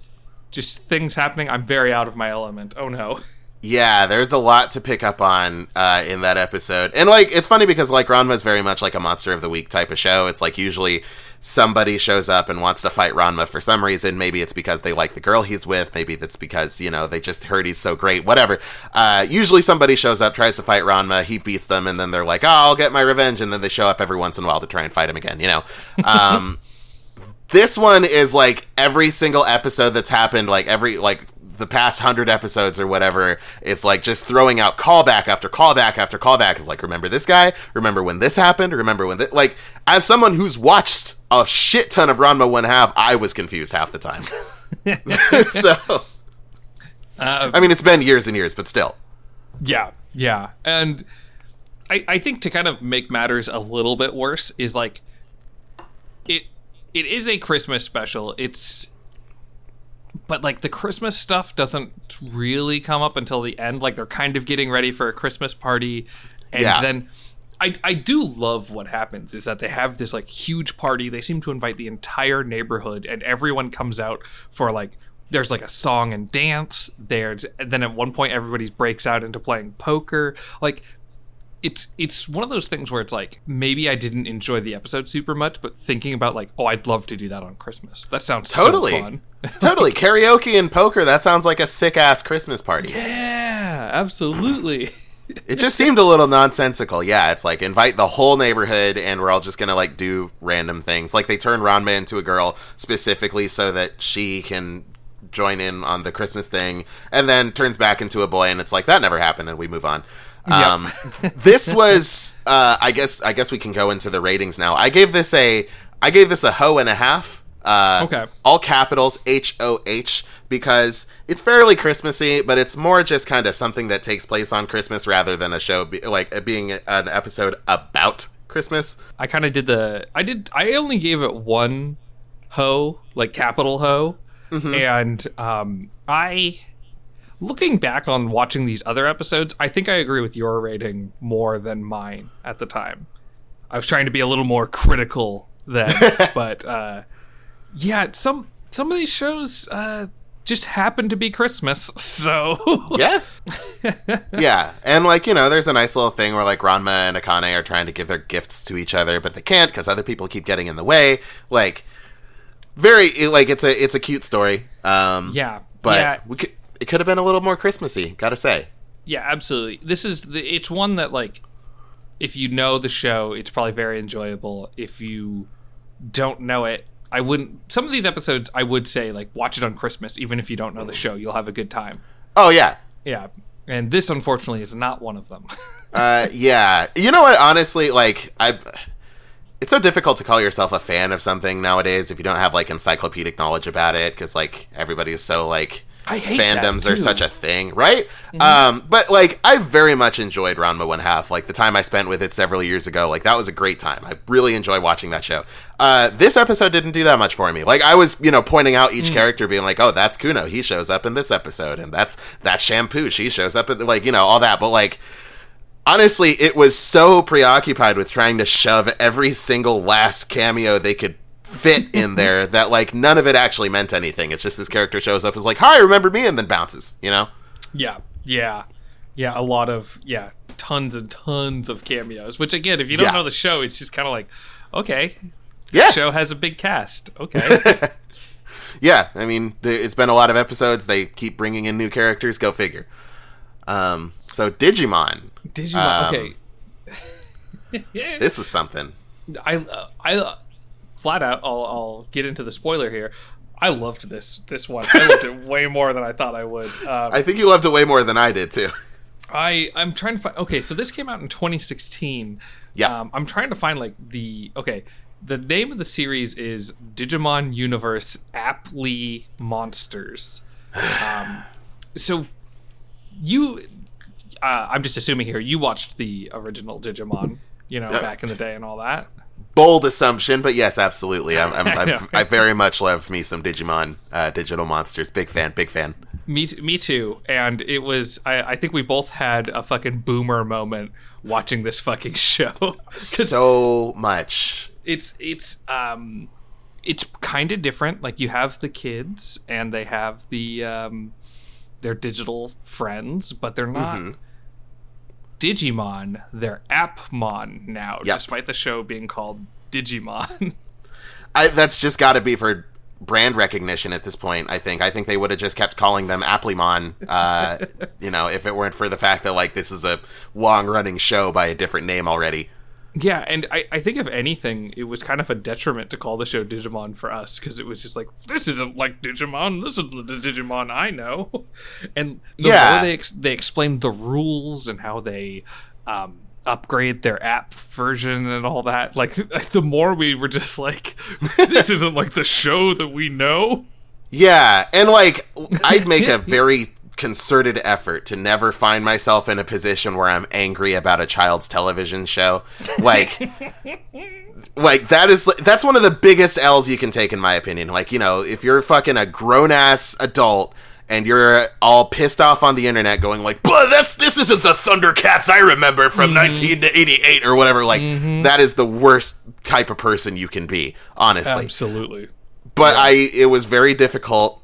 Speaker 1: just things happening. I'm very out of my element. Oh no.
Speaker 2: Yeah, there's a lot to pick up on in that episode. And, like, it's funny because, like, Ranma's very much like a Monster of the Week type of show. It's, like, usually somebody shows up and wants to fight Ranma for some reason. Maybe it's because they like the girl he's with. Maybe that's because, they just heard he's so great. Whatever. Usually somebody shows up, tries to fight Ranma, he beats them, and then they're like, oh, I'll get my revenge. And then they show up every once in a while to try and fight him again, This one is, like, every single episode that's happened, like, the past 100 episodes or whatever, it's like just throwing out callback after callback after callback. Is like, remember this guy? Remember when this happened? Remember when like, as someone who's watched a shit ton of Ranma 1/2, I was confused half the time. So, I mean, it's been years and years, but still.
Speaker 1: Yeah. And I think to kind of make matters a little bit worse is like, it is a Christmas special. But, like, the Christmas stuff doesn't really come up until the end. Like, they're kind of getting ready for a Christmas party. And then I do love what happens is that they have this, like, huge party. They seem to invite the entire neighborhood, and everyone comes out for, like, there's, like, a song and dance. And then at one point, everybody breaks out into playing poker. Like, it's one of those things where it's like, maybe I didn't enjoy the episode super much, but thinking about like, oh, I'd love to do that on Christmas. That sounds so fun.
Speaker 2: Totally. Karaoke and poker, that sounds like a sick-ass Christmas party.
Speaker 1: Yeah, absolutely.
Speaker 2: It just seemed a little nonsensical. Yeah, it's like, invite the whole neighborhood and we're all just gonna like do random things. Like they turn Ranma into a girl specifically so that she can join in on the Christmas thing, and then turns back into a boy, and it's like, that never happened, and we move on. This was I guess we can go into the ratings now. I gave this a hoe and a half. Okay. All capitals, HOH, because it's fairly Christmassy, but it's more just kind of something that takes place on Christmas rather than a show being an episode about Christmas.
Speaker 1: I kind of I only gave it one hoe, like capital hoe. Mm-hmm. And looking back on watching these other episodes, I think I agree with your rating more than mine at the time. I was trying to be a little more critical then, but yeah, some of these shows just happen to be Christmas, so
Speaker 2: yeah. And like, there's a nice little thing where like Ranma and Akane are trying to give their gifts to each other, but they can't because other people keep getting in the way. Like, it's a cute story. But it could have been a little more Christmassy, gotta say.
Speaker 1: Yeah, absolutely. It's one that, like, if you know the show, it's probably very enjoyable. If you don't know it, some of these episodes, I would say, like, watch it on Christmas, even if you don't know the show. You'll have a good time.
Speaker 2: Oh, yeah.
Speaker 1: Yeah. And this, unfortunately, is not one of them.
Speaker 2: Yeah. You know what, honestly, like, it's so difficult to call yourself a fan of something nowadays if you don't have, like, encyclopedic knowledge about it, because, like, everybody's so, like,
Speaker 1: I hate
Speaker 2: fandoms are such a thing, right?
Speaker 1: Mm-hmm.
Speaker 2: But, like, I very much enjoyed Ranma 1/2. Like, the time I spent with it several years ago, like, that was a great time. I really enjoy watching that show. This episode didn't do that much for me. Like, I was, pointing out each character, being like, oh, that's Kuno. He shows up in this episode. And that's Shampoo. She shows up in, like, all that. But, like, honestly, it was so preoccupied with trying to shove every single last cameo they could fit in there that, like, none of it actually meant anything. It's just this character shows up, is like, hi, remember me, and then bounces,
Speaker 1: Yeah, a lot of, tons and tons of cameos, which, again, if you don't know the show, it's just kind of like, okay, the show has a big cast, okay.
Speaker 2: Yeah, I mean, it's been a lot of episodes, they keep bringing in new characters, go figure. So, Digimon,
Speaker 1: okay.
Speaker 2: This was something.
Speaker 1: I flat out, I'll get into the spoiler here. I loved this one. I loved it way more than I thought I would.
Speaker 2: I think you loved it way more than I did too.
Speaker 1: I'm trying to find. Okay, so this came out in 2016.
Speaker 2: Yeah.
Speaker 1: I'm trying to find the name of the series is Digimon Universe Appli Monsters. So I'm just assuming here you watched the original Digimon, back in the day and all that.
Speaker 2: Bold assumption, but yes, absolutely. I very much love me some Digimon, Digital Monsters. Big fan.
Speaker 1: Me too. And it was, I think we both had a fucking boomer moment watching this fucking show.
Speaker 2: So much.
Speaker 1: It's kind of different. Like, you have the kids and they have their digital friends, but they're not Digimon. They're Appmon now, despite the show being called Digimon.
Speaker 2: That's just got to be for brand recognition at this point. I think they would have just kept calling them Applimon, if it weren't for the fact that, like, this is a long-running show by a different name already.
Speaker 1: Yeah, and I think if anything, it was kind of a detriment to call the show Digimon for us, because it was just like, this isn't like Digimon, this is the Digimon I know. And the more they explained the rules and how they upgrade their app version and all that, like, the more we were just like, this isn't like the show that we know.
Speaker 2: Yeah, and like, I'd make a very concerted effort to never find myself in a position where I'm angry about a child's television show. Like that's one of the biggest L's you can take, in my opinion. Like, if you're fucking a grown-ass adult and you're all pissed off on the internet going like, but this isn't the Thundercats I remember from 1988 or whatever, like, that is the worst type of person you can be, honestly.
Speaker 1: Absolutely.
Speaker 2: But it was very difficult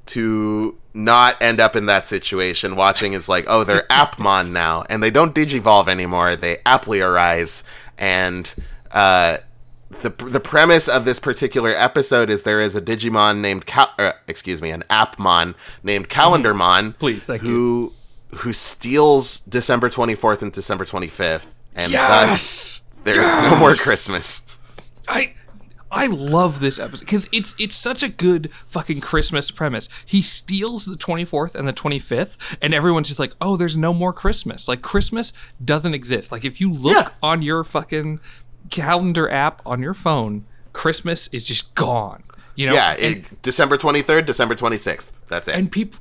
Speaker 2: to not end up in that situation, watching is like, oh, they're Appmon now, and they don't digivolve anymore, they Appli-arize, and the premise of this particular episode is there is a Digimon named an Appmon named Calendamon,
Speaker 1: please, thank you,
Speaker 2: who steals December 24th and December 25th, and thus there is no more Christmas.
Speaker 1: I love this episode because it's such a good fucking Christmas premise. He steals the 24th and the 25th, and everyone's just like, oh, there's no more Christmas. Like, Christmas doesn't exist. Like, if you look on your fucking calendar app on your phone, Christmas is just gone.
Speaker 2: December 23rd, December 26th. That's it.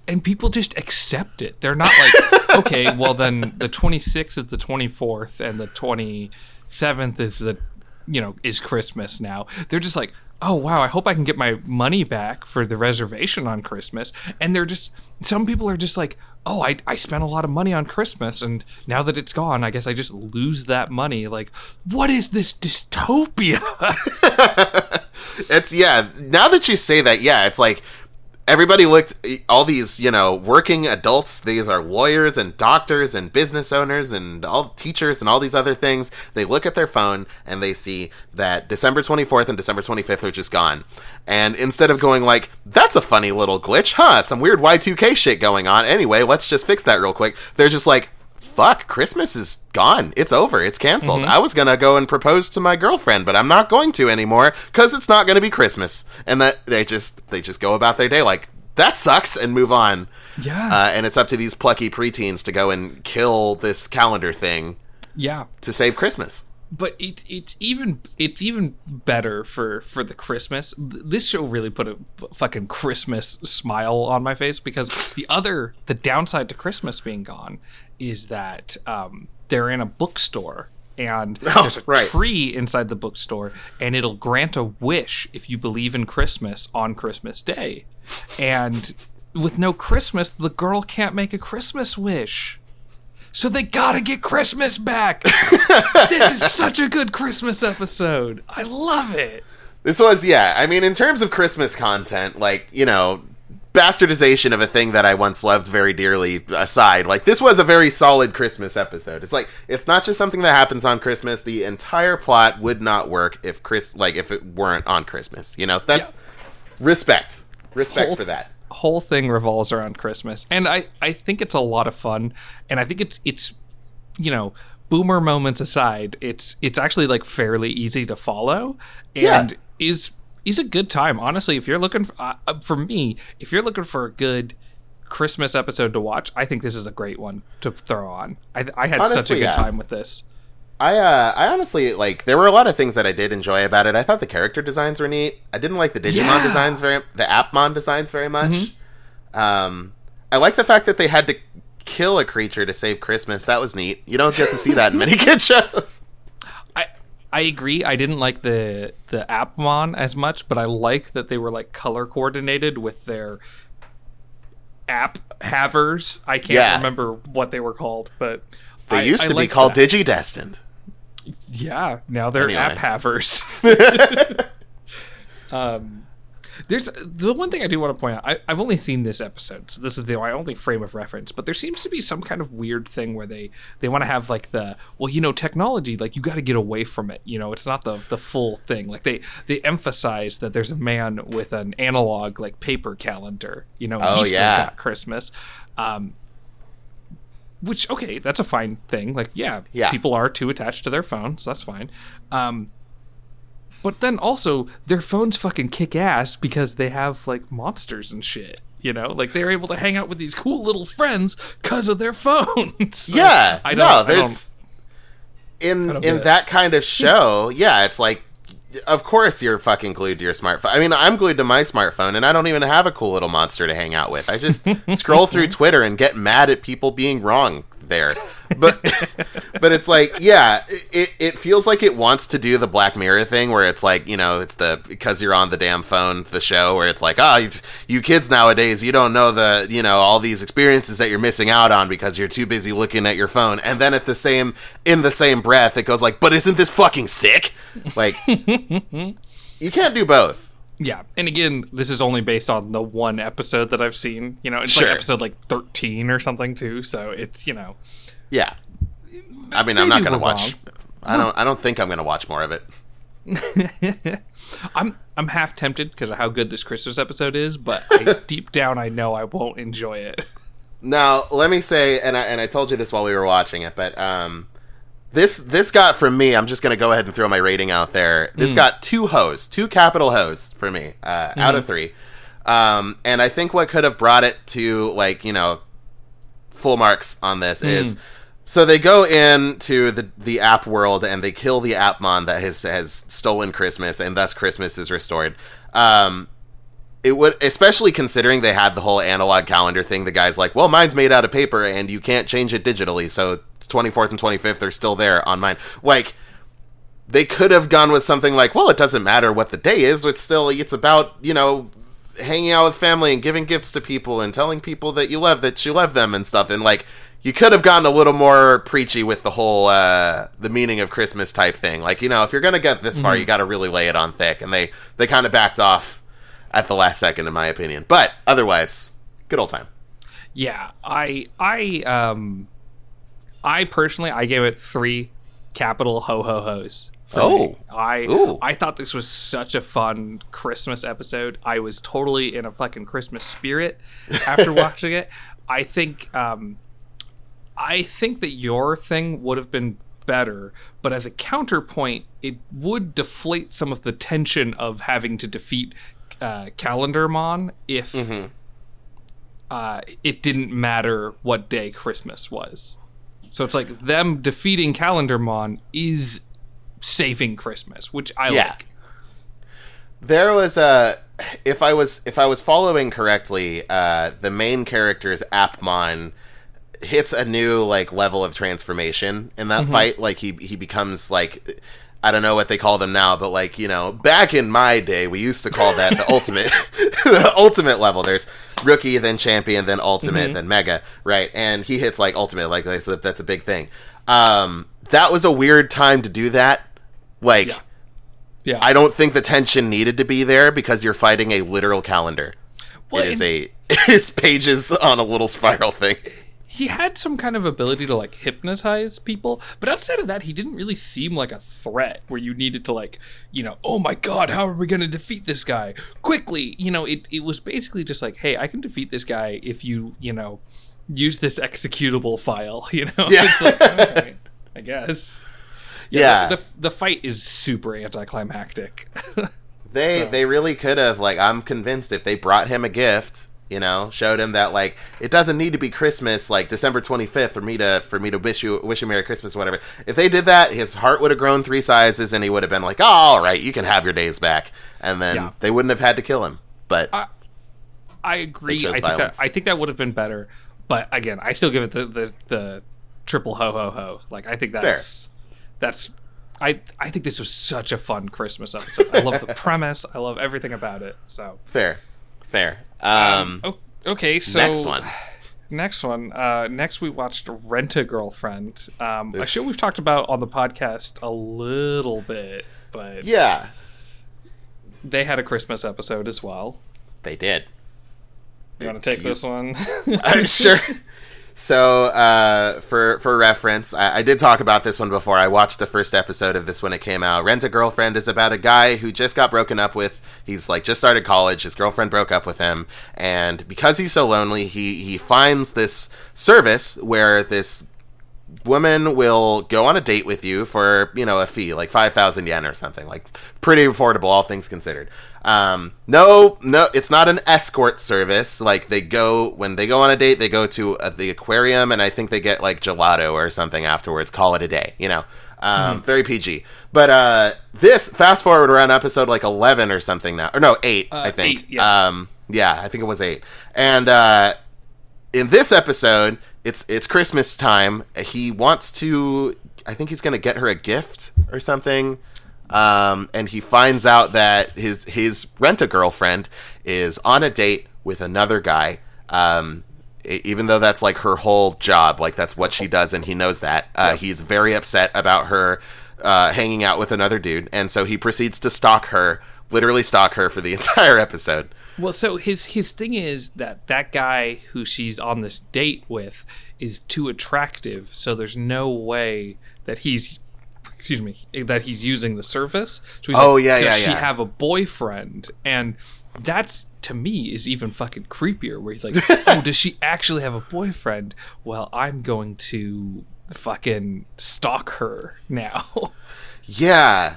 Speaker 1: And people just accept it. They're not like, okay, well, then the 26th is the 24th and the 27th is is Christmas now. They're just like, oh wow, I hope I can get my money back for the reservation on Christmas. And some people are just like, oh, I spent a lot of money on Christmas, and now that it's gone, I guess I just lose that money. Like, what is this dystopia?
Speaker 2: Now that you say that, it's like, everybody looked, all these, working adults, these are lawyers and doctors and business owners and all teachers and all these other things. They look at their phone and they see that December 24th and December 25th are just gone. And instead of going like, that's a funny little glitch, some weird Y2K shit going on. Anyway, let's just fix that real quick. They're just like, fuck, Christmas is gone. It's over. It's canceled. I was going to go and propose to my girlfriend, but I'm not going to anymore because it's not going to be Christmas. And that they just go about their day like, that sucks, and move on. Yeah. And it's up to these plucky preteens to go and kill this calendar thing. Yeah. To save Christmas.
Speaker 1: But it's even better for the Christmas. This show really put a fucking Christmas smile on my face, because the downside to Christmas being gone is that they're in a bookstore, and there's a tree inside the bookstore, and it'll grant a wish if you believe in Christmas on Christmas Day. And with no Christmas, the girl can't make a Christmas wish. So they gotta get Christmas back. This is such a good Christmas episode. I love it.
Speaker 2: This was, in terms of Christmas content, like, bastardization of a thing that I once loved very dearly aside, like, this was a very solid Christmas episode. It's like, it's not just something that happens on Christmas. The entire plot would not work if it weren't on Christmas. That's respect for that.
Speaker 1: Whole thing revolves around Christmas, and I think it's a lot of fun, and I think it's boomer moments aside, it's actually like fairly easy to follow, and is a good time, honestly. If you're looking for me, if you're looking for a good Christmas episode to watch, I think this is a great one to throw on. I had such a good time with this.
Speaker 2: I honestly, like, there were a lot of things that I did enjoy about it. I thought the character designs were neat. I didn't like the Digimon designs the Appmon designs very much. I like the fact that they had to kill a creature to save Christmas. That was neat. You don't get to see that in many kid shows.
Speaker 1: I agree. I didn't like the Appmon as much, but I like that they were like color coordinated with their app havers. I can't remember what they were called, but
Speaker 2: they used to be called Digidestined.
Speaker 1: Yeah, now they're app havers. There's the one thing I do want to point out. I've only seen this episode, so this is my only frame of reference. But there seems to be some kind of weird thing where they want to have like technology. Like you got to get away from it. It's not the full thing. Like they emphasize that there's a man with an analog like paper calendar. He's still got Christmas. Which that's a fine thing. Like people are too attached to their phones. So that's fine. But then also, their phones fucking kick ass because they have, like, monsters and shit, Like, they're able to hang out with these cool little friends because of their phones. So
Speaker 2: in that kind of show, it's like, of course you're fucking glued to your smartphone. I mean, I'm glued to my smartphone, and I don't even have a cool little monster to hang out with. I just scroll through Twitter and get mad at people being wrong there. But it's like, it feels like it wants to do the Black Mirror thing where it's like, it's the because you're on the damn phone, the show where it's like, you kids nowadays, you don't know the, all these experiences that you're missing out on because you're too busy looking at your phone. And then in the same breath, it goes like, but isn't this fucking sick? Like, you can't do both.
Speaker 1: Yeah, and again, this is only based on the one episode that I've seen. It's like episode 13 or something too. So it's
Speaker 2: Yeah, I mean, I'm not gonna watch. I don't think I'm gonna watch more of it.
Speaker 1: I'm half tempted because of how good this Christmas episode is, but deep down I know I won't enjoy it.
Speaker 2: Now, let me say, and I told you this while we were watching it, but this got from me. I'm just gonna go ahead and throw my rating out there. This got 2 capital hoes for me out of 3, and I think what could have brought it to full marks on this is. So they go into the app world and they kill the Appmon that has stolen Christmas, and thus Christmas is restored. It would, especially considering they had the whole analog calendar thing. The guy's like, well, mine's made out of paper and you can't change it digitally, so 24th and 25th are still there on mine. Like, they could have gone with something like, well, it doesn't matter what the day is. It's about, hanging out with family and giving gifts to people and telling people that you love them and stuff. And like, you could have gotten a little more preachy with the whole, the meaning of Christmas type thing. Like, if you're going to get this far, you got to really lay it on thick. And they kind of backed off at the last second, in my opinion. But otherwise, good old time.
Speaker 1: Yeah, I personally, I gave it 3 capital ho-ho-hos. I thought this was such a fun Christmas episode. I was totally in a fucking Christmas spirit after watching it. I think that your thing would have been better, but as a counterpoint, it would deflate some of the tension of having to defeat Calendamon if it didn't matter what day Christmas was. So it's like them defeating Calendamon is saving Christmas, which I like.
Speaker 2: There was if I was following correctly, the main character's Appmon hits a new level of transformation in that fight. Like he becomes like, I don't know what they call them now, but back in my day, we used to call that the ultimate, the ultimate level. There's rookie, then champion, then ultimate, then mega, right? And he hits ultimate, that's a big thing. That was a weird time to do that.
Speaker 1: Yeah.
Speaker 2: I don't think the tension needed to be there because you're fighting a literal calendar. Well, it's pages on a little spiral thing.
Speaker 1: He had some kind of ability to hypnotize people, but outside of that, he didn't really seem like a threat where you needed to oh my god, how are we going to defeat this guy quickly? It was basically just hey, I can defeat this guy if you use this executable file. Yeah. It's okay, I guess.
Speaker 2: Yeah.
Speaker 1: The fight is super anticlimactic.
Speaker 2: They really could have I'm convinced if they brought him a gift. Showed him that it doesn't need to be Christmas December 25th for me to wish you a Merry Christmas or whatever. If they did that, his heart would have grown 3 sizes and he would have been oh, all right, you can have your days back, and then they wouldn't have had to kill him. But
Speaker 1: I agree. I think that would have been better. But again, I still give it the triple ho ho ho. I think that's fair. I think this was such a fun Christmas episode. I love the premise. I love everything about it. So
Speaker 2: fair.
Speaker 1: Okay, so
Speaker 2: Next one.
Speaker 1: Next we watched Rent-a-Girlfriend, a show we've talked about on the podcast a little bit, but
Speaker 2: Yeah.
Speaker 1: they had a Christmas episode as well.
Speaker 2: They did.
Speaker 1: You want to take this one?
Speaker 2: Sure. So, for reference, I did talk about this one before. I watched the first episode of this when it came out. Rent-a-Girlfriend is about a guy who just got broken up with. He's like just started college. His girlfriend broke up with him, and because he's so lonely, he finds this service where this woman will go on a date with you for, a fee, like 5,000 yen or something, like pretty affordable, all things considered. No, it's not an escort service. Like when they go on a date, they go to the aquarium, and I think they get like gelato or something afterwards, call it a day, very PG. But, this fast forward around episode like 11 or something now, or no, 8, I think.
Speaker 1: 8, yeah.
Speaker 2: I think it was 8. And, in this episode, it's Christmas time. He wants to, I think he's going to get her a gift or something. And he finds out that his rent-a-girlfriend is on a date with another guy. Even though that's like her whole job, like that's what she does, and he knows that. He's very upset about her hanging out with another dude, and so he proceeds to literally stalk her for the entire episode.
Speaker 1: Well, so his thing is that guy who she's on this date with is too attractive, so there's no way that he's using the service. So he's does she have a boyfriend? And that's, to me, is even fucking creepier, where he's like, oh, does she actually have a boyfriend? Well, I'm going to fucking stalk her now. Yeah.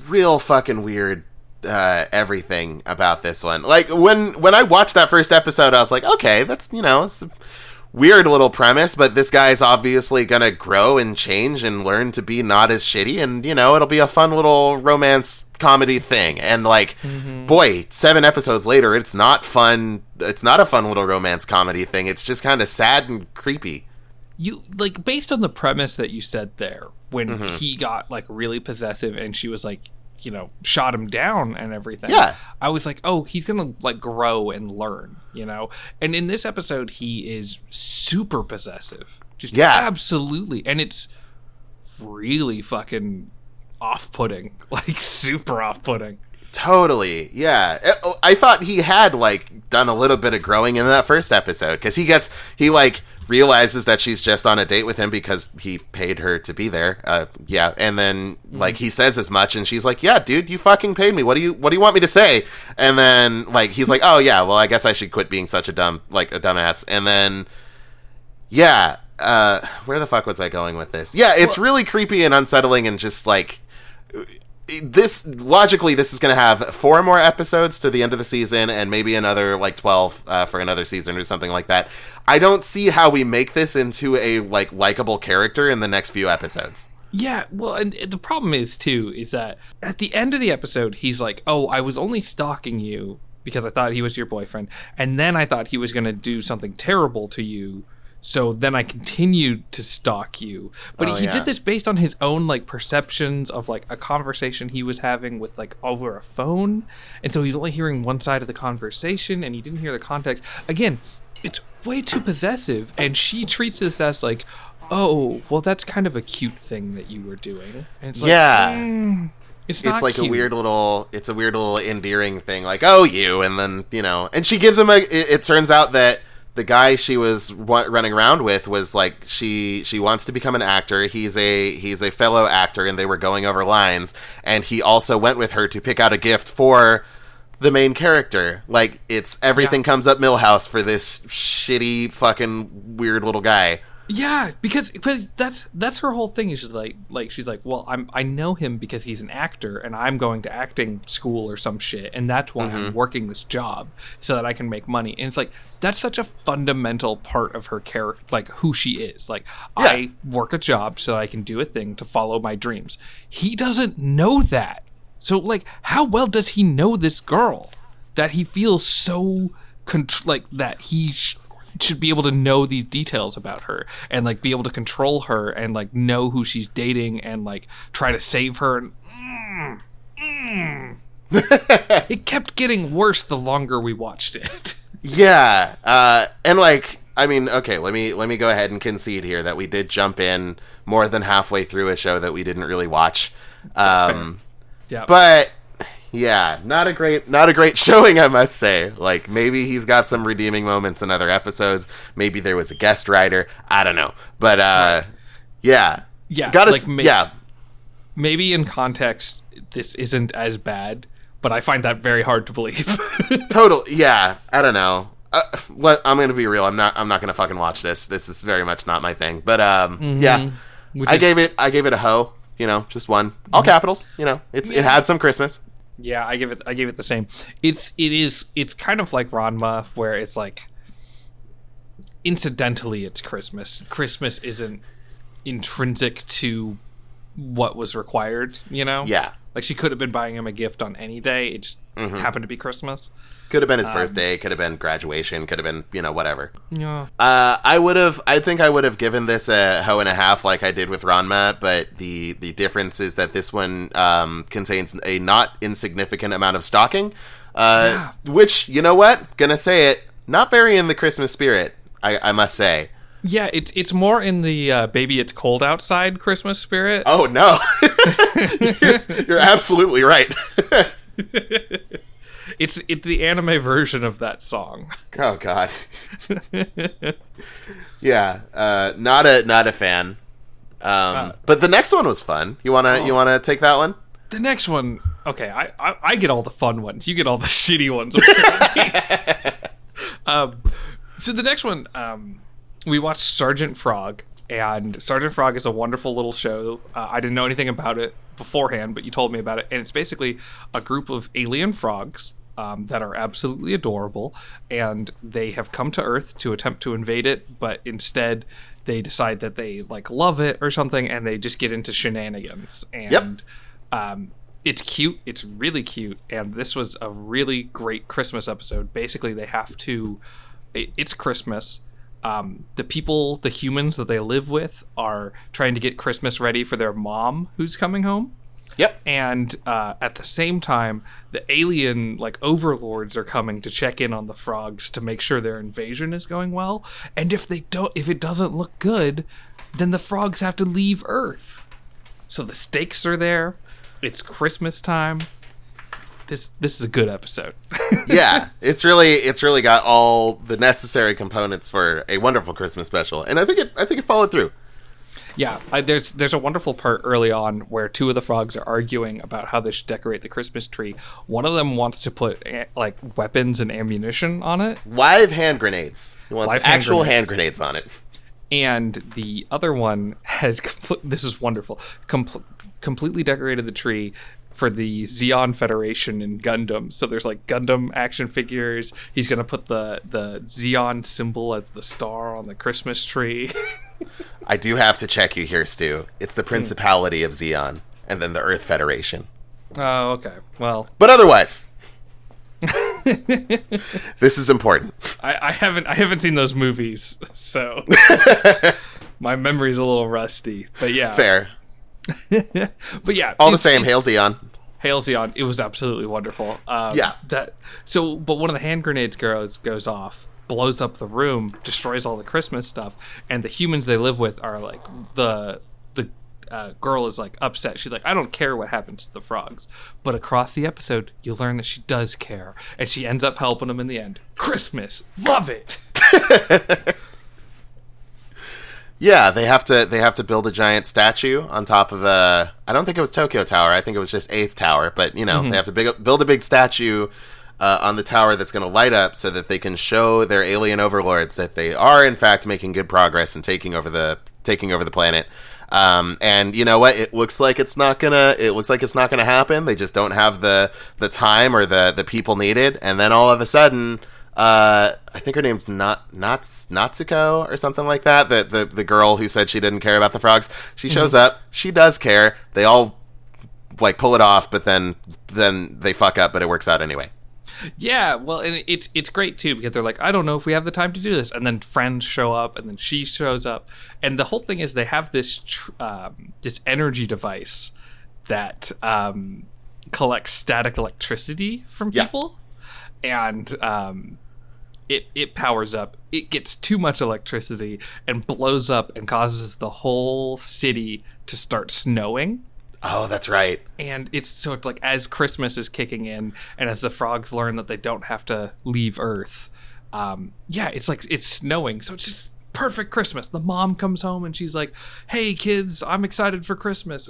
Speaker 2: Real fucking weird everything about this one. Like, when I watched that first episode, I was like, okay, that's, it's a weird little premise, but this guy's obviously gonna grow and change and learn to be not as shitty, and, it'll be a fun little romance comedy thing. And, like, boy, 7 episodes later, it's not fun. It's not a fun little romance comedy thing. It's just kind of sad and creepy.
Speaker 1: You, like, based on the premise that you said there, when he got, like, really possessive and she was like, shot him down and everything.
Speaker 2: Yeah.
Speaker 1: I was like, oh, he's going to like grow and learn, And in this episode, he is super possessive. Just absolutely. And it's really fucking off-putting, like super off-putting.
Speaker 2: Totally. Yeah. I thought he had like done a little bit of growing in that first episode, because he realizes that she's just on a date with him because he paid her to be there. And then like he says as much, and she's like, yeah, dude, you fucking paid me. What do you want me to say? And then like he's like, oh yeah, well, I guess I should quit being such a dumbass. And then where the fuck was I going with this? Yeah, it's really creepy and unsettling, and just like this is going to have 4 more episodes to the end of the season, and maybe another like 12 for another season or something like that. I don't see how we make this into a like likable character in the next few episodes.
Speaker 1: Yeah, well, and the problem is that at the end of the episode, he's like, oh, I was only stalking you because I thought he was your boyfriend, and then I thought he was going to do something terrible to you. So then I continued to stalk you. But he did this based on his own like perceptions of like a conversation he was having with like over a phone. And so he's only hearing one side of the conversation, and he didn't hear the context. Again, it's way too possessive, and she treats this as like, oh, well, that's kind of a cute thing that you were doing. And it's like, it's not
Speaker 2: like
Speaker 1: cute.
Speaker 2: a weird little endearing thing, like, oh, you, and then, and she gives him it turns out that the guy she was running around with was like, she wants to become an actor. He's a fellow actor, and they were going over lines, and he also went with her to pick out a gift for the main character. Like, it's everything comes up Millhouse for this shitty fucking weird little guy.
Speaker 1: Yeah, because that's her whole thing. Is she's like, well, I know him because he's an actor, and I'm going to acting school or some shit, and that's why I'm working this job so that I can make money. And it's like, that's such a fundamental part of her character, like who she is. Like, I work a job so that I can do a thing to follow my dreams. He doesn't know that. So like, how well does he know this girl that he feels so that he should be able to know these details about her and like be able to control her and like know who she's dating and like try to save her. And it kept getting worse the longer we watched it.
Speaker 2: Yeah, and like, I mean, okay, let me go ahead and concede here that we did jump in more than halfway through a show that we didn't really watch.
Speaker 1: Yeah,
Speaker 2: but yeah, not a great showing, I must say. Like, maybe he's got some redeeming moments in other episodes. Maybe there was a guest writer. I don't know, but yeah, gotta yeah.
Speaker 1: Maybe in context, this isn't as bad, but I find that very hard to believe.
Speaker 2: Total, yeah. I don't know. I'm gonna be real. I'm not gonna fucking watch this. This is very much not my thing. But yeah, I gave it a hoe. You know, just one. All capitals. You know, it had some Christmas.
Speaker 1: Yeah, I gave it the same. It's kind of like Ranma, where it's like incidentally it's Christmas. Christmas isn't intrinsic to what was required, you know?
Speaker 2: Yeah.
Speaker 1: Like, she could have been buying him a gift on any day. It just happened to be Christmas.
Speaker 2: Could have been his birthday, could have been graduation, could have been, you know, whatever.
Speaker 1: Yeah.
Speaker 2: I think I would have given this a hoe and a half like I did with Ranma, but the difference is that this one contains a not insignificant amount of stalking, which, you know what? Gonna say it, not very in the Christmas spirit, I must say.
Speaker 1: Yeah, it's more in the baby it's cold outside Christmas spirit.
Speaker 2: Oh, no. You're absolutely right.
Speaker 1: It's the anime version of that song.
Speaker 2: Oh, God. Yeah, not a fan. But the next one was fun. You wanna take that one?
Speaker 1: The next one, okay, I get all the fun ones. You get all the shitty ones. So the next one, we watched Sergeant Frog, and Sergeant Frog is a wonderful little show. I didn't know anything about it beforehand, but you told me about it, and it's basically a group of alien frogs that are absolutely adorable, and they have come to Earth to attempt to invade it, but instead they decide that they like love it or something, and they just get into shenanigans. And it's cute. It's really cute, and this was a really great Christmas episode. Basically, they have to. It's Christmas. The humans that they live with are trying to get Christmas ready for their mom who's coming home.
Speaker 2: Yep.
Speaker 1: And at the same time, the alien overlords are coming to check in on the frogs to make sure their invasion is going well. And if it doesn't look good, then the frogs have to leave Earth. So the stakes are there. It's Christmas time. This is a good episode.
Speaker 2: Yeah, it's really got all the necessary components for a wonderful Christmas special, and I think it followed through.
Speaker 1: Yeah, there's a wonderful part early on where two of the frogs are arguing about how they should decorate the Christmas tree. One of them wants to put weapons and ammunition on it.
Speaker 2: Live hand grenades. He wants actual hand grenades on it.
Speaker 1: And the other one has this is wonderful. Completely decorated the tree for the Zeon Federation and Gundam. So there's Gundam action figures. He's gonna put the Zeon symbol as the star on the Christmas tree.
Speaker 2: I do have to check you here, Stu. It's the Principality of Zeon, and then the Earth Federation.
Speaker 1: Oh, okay. Well,
Speaker 2: but otherwise, this is important.
Speaker 1: I haven't seen those movies, so my memory's a little rusty. But yeah,
Speaker 2: fair.
Speaker 1: But yeah,
Speaker 2: all the same. Hail Zeon.
Speaker 1: Hail Zeon. It was absolutely wonderful.
Speaker 2: Yeah.
Speaker 1: But one of the hand grenades goes off, blows up the room, destroys all the Christmas stuff, and the humans they live with are the girl is upset. She's I don't care what happens to the frogs. But across the episode, you learn that she does care, and she ends up helping them in the end. Christmas, love it.
Speaker 2: Yeah, they have to build a giant statue on top of I don't think it was Tokyo Tower. I think it was just 8th Tower. But they have to build a big statue on the tower that's going to light up so that they can show their alien overlords that they are in fact making good progress and taking over the planet. And you know what? It looks like it's not gonna happen. They just don't have the time or the people needed. And then all of a sudden, I think her name's Natsuko or something like that. The girl who said she didn't care about the frogs. She shows up. She does care. They all pull it off, but then they fuck up. But it works out anyway.
Speaker 1: Yeah, well, and it's great too because they're I don't know if we have the time to do this, and then friends show up, and then she shows up, and the whole thing is they have this this energy device that collects static electricity from people, and it powers up. It gets too much electricity and blows up and causes the whole city to start snowing.
Speaker 2: Oh, that's right.
Speaker 1: And it's like as Christmas is kicking in and as the frogs learn that they don't have to leave Earth, it's like it's snowing. So it's just perfect Christmas. The mom comes home and she's like, "Hey kids, I'm excited for Christmas."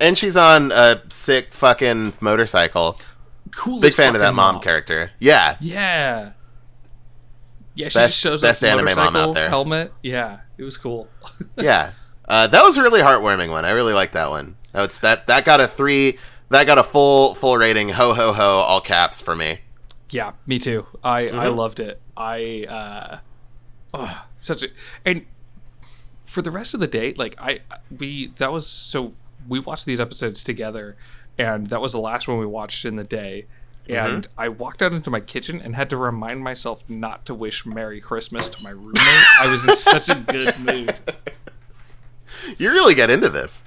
Speaker 2: And she's on a sick fucking motorcycle.
Speaker 1: Cool.
Speaker 2: Big fan of that mom character. Yeah.
Speaker 1: Yeah. Yeah, she
Speaker 2: best,
Speaker 1: just shows
Speaker 2: best
Speaker 1: up
Speaker 2: anime mom out there.
Speaker 1: Helmet. Yeah, it was cool.
Speaker 2: Yeah. That was a really heartwarming one. I really liked that one. That got a 3. That got a full rating. Ho ho ho, all caps for me.
Speaker 1: Yeah, me too. I loved it. And for the rest of the day, like we watched these episodes together, and that was the last one we watched in the day. And I walked out into my kitchen and had to remind myself not to wish Merry Christmas to my roommate. I was in such a good mood.
Speaker 2: You really get into this.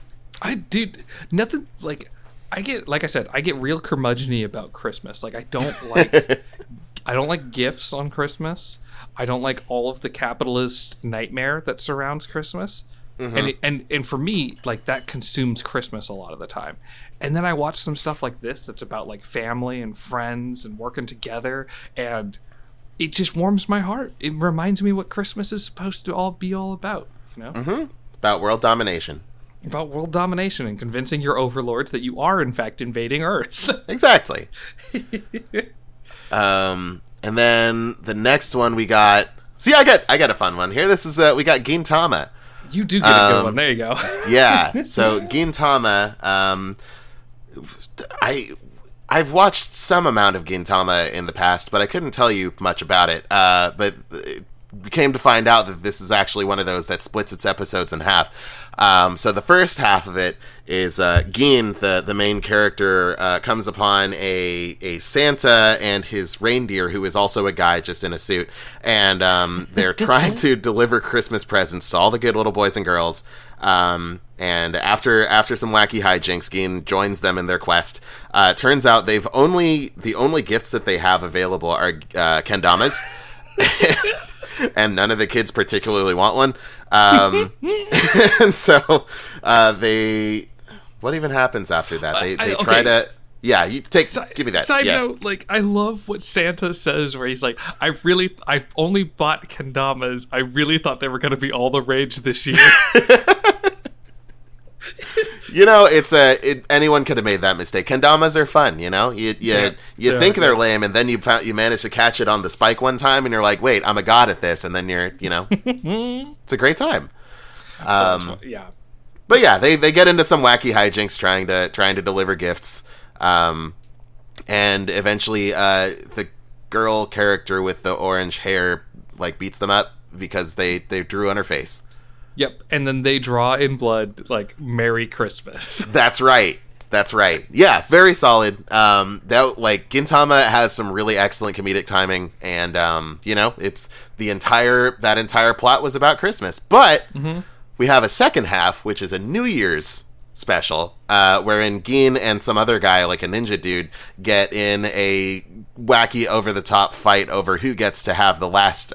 Speaker 1: Nothing like I get real curmudgeon-y about Christmas. Like I don't like gifts on Christmas. I don't like all of the capitalist nightmare that surrounds Christmas. And for me, like that consumes Christmas a lot of the time. And then I watch some stuff like this that's about like family and friends and working together, and it just warms my heart. It reminds me what Christmas is supposed to be all about, you know?
Speaker 2: About world domination.
Speaker 1: About world domination and convincing your overlords that you are in fact invading Earth.
Speaker 2: Exactly. And then the next one we got. See, I got a fun one here. This is we got Gintama.
Speaker 1: You do get a good one. There you go.
Speaker 2: Yeah. So Gintama. I've watched some amount of Gintama in the past, but I couldn't tell you much about it. But we came to find out that this is actually one of those that splits its episodes in half. So the first half of it is Gin, the main character, comes upon a Santa and his reindeer, who is also a guy just in a suit, and they're trying to deliver Christmas presents to all the good little boys and girls. And after some wacky hijinks, Gin joins them in their quest. Turns out the only gifts that they have available are kendamas. And none of the kids particularly want one. And so what even happens after that? They try to... Yeah, give me that.
Speaker 1: Side note, like, I love what Santa says, where he's like, I only bought kendamas. I really thought they were going to be all the rage this year.
Speaker 2: You know, anyone could have made that mistake. Kendamas are fun, you know? You think they're lame, and then you manage to catch it on the spike one time, and you're like, wait, I'm a god at this, and then it's a great time.
Speaker 1: Yeah.
Speaker 2: But yeah, they get into some wacky hijinks trying to deliver gifts. And eventually the girl character with the orange hair like beats them up because they drew on her face.
Speaker 1: Yep, and then they draw in blood like Merry Christmas. That's
Speaker 2: right. Yeah, very solid. That like Gintama has some really excellent comedic timing, and it's that entire plot was about Christmas. But we have a second half, which is a New Year's special, wherein Gin and some other guy, like a ninja dude, get in a wacky over-the-top fight over who gets to have the last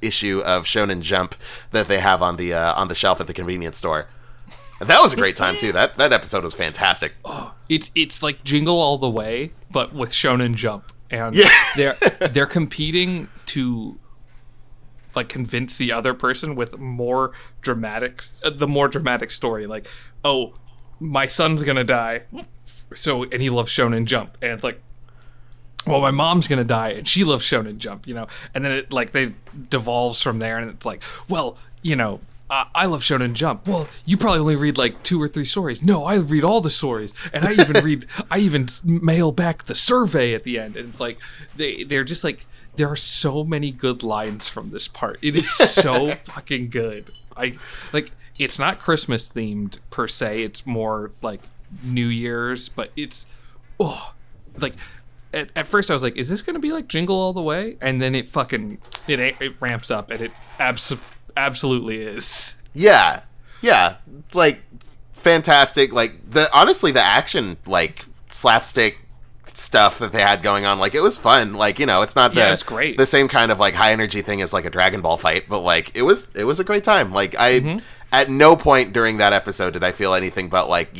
Speaker 2: issue of Shonen Jump that they have on the shelf at the convenience store. That was a great time too. That episode was fantastic.
Speaker 1: Oh, it's like Jingle All the Way, but with Shonen Jump, and they're competing to like convince the other person with the more dramatic story. Like, oh, my son's gonna die, and he loves Shonen Jump, and it's like, well, my mom's gonna die and she loves Shonen Jump, and then it like they devolves from there, and it's like, well, I love Shonen Jump. Well, you probably only read like 2 or 3 stories. No, I read all the stories, and I even mail back the survey at the end, and it's like they're just like, there are so many good lines from this part. It is so fucking good. It's not Christmas themed per se. It's more like New Year's, but it's at first I was like, is this gonna be like Jingle All the Way? And then it ramps up, and it absolutely is. Yeah, like fantastic. Like honestly, the action like slapstick
Speaker 2: stuff that they had going on. Like, it was fun. Like, it's not
Speaker 1: it's great.
Speaker 2: the same kind of like high energy thing as like a Dragon Ball fight, but like it was a great time. Like, I at no point during that episode did I feel anything but like,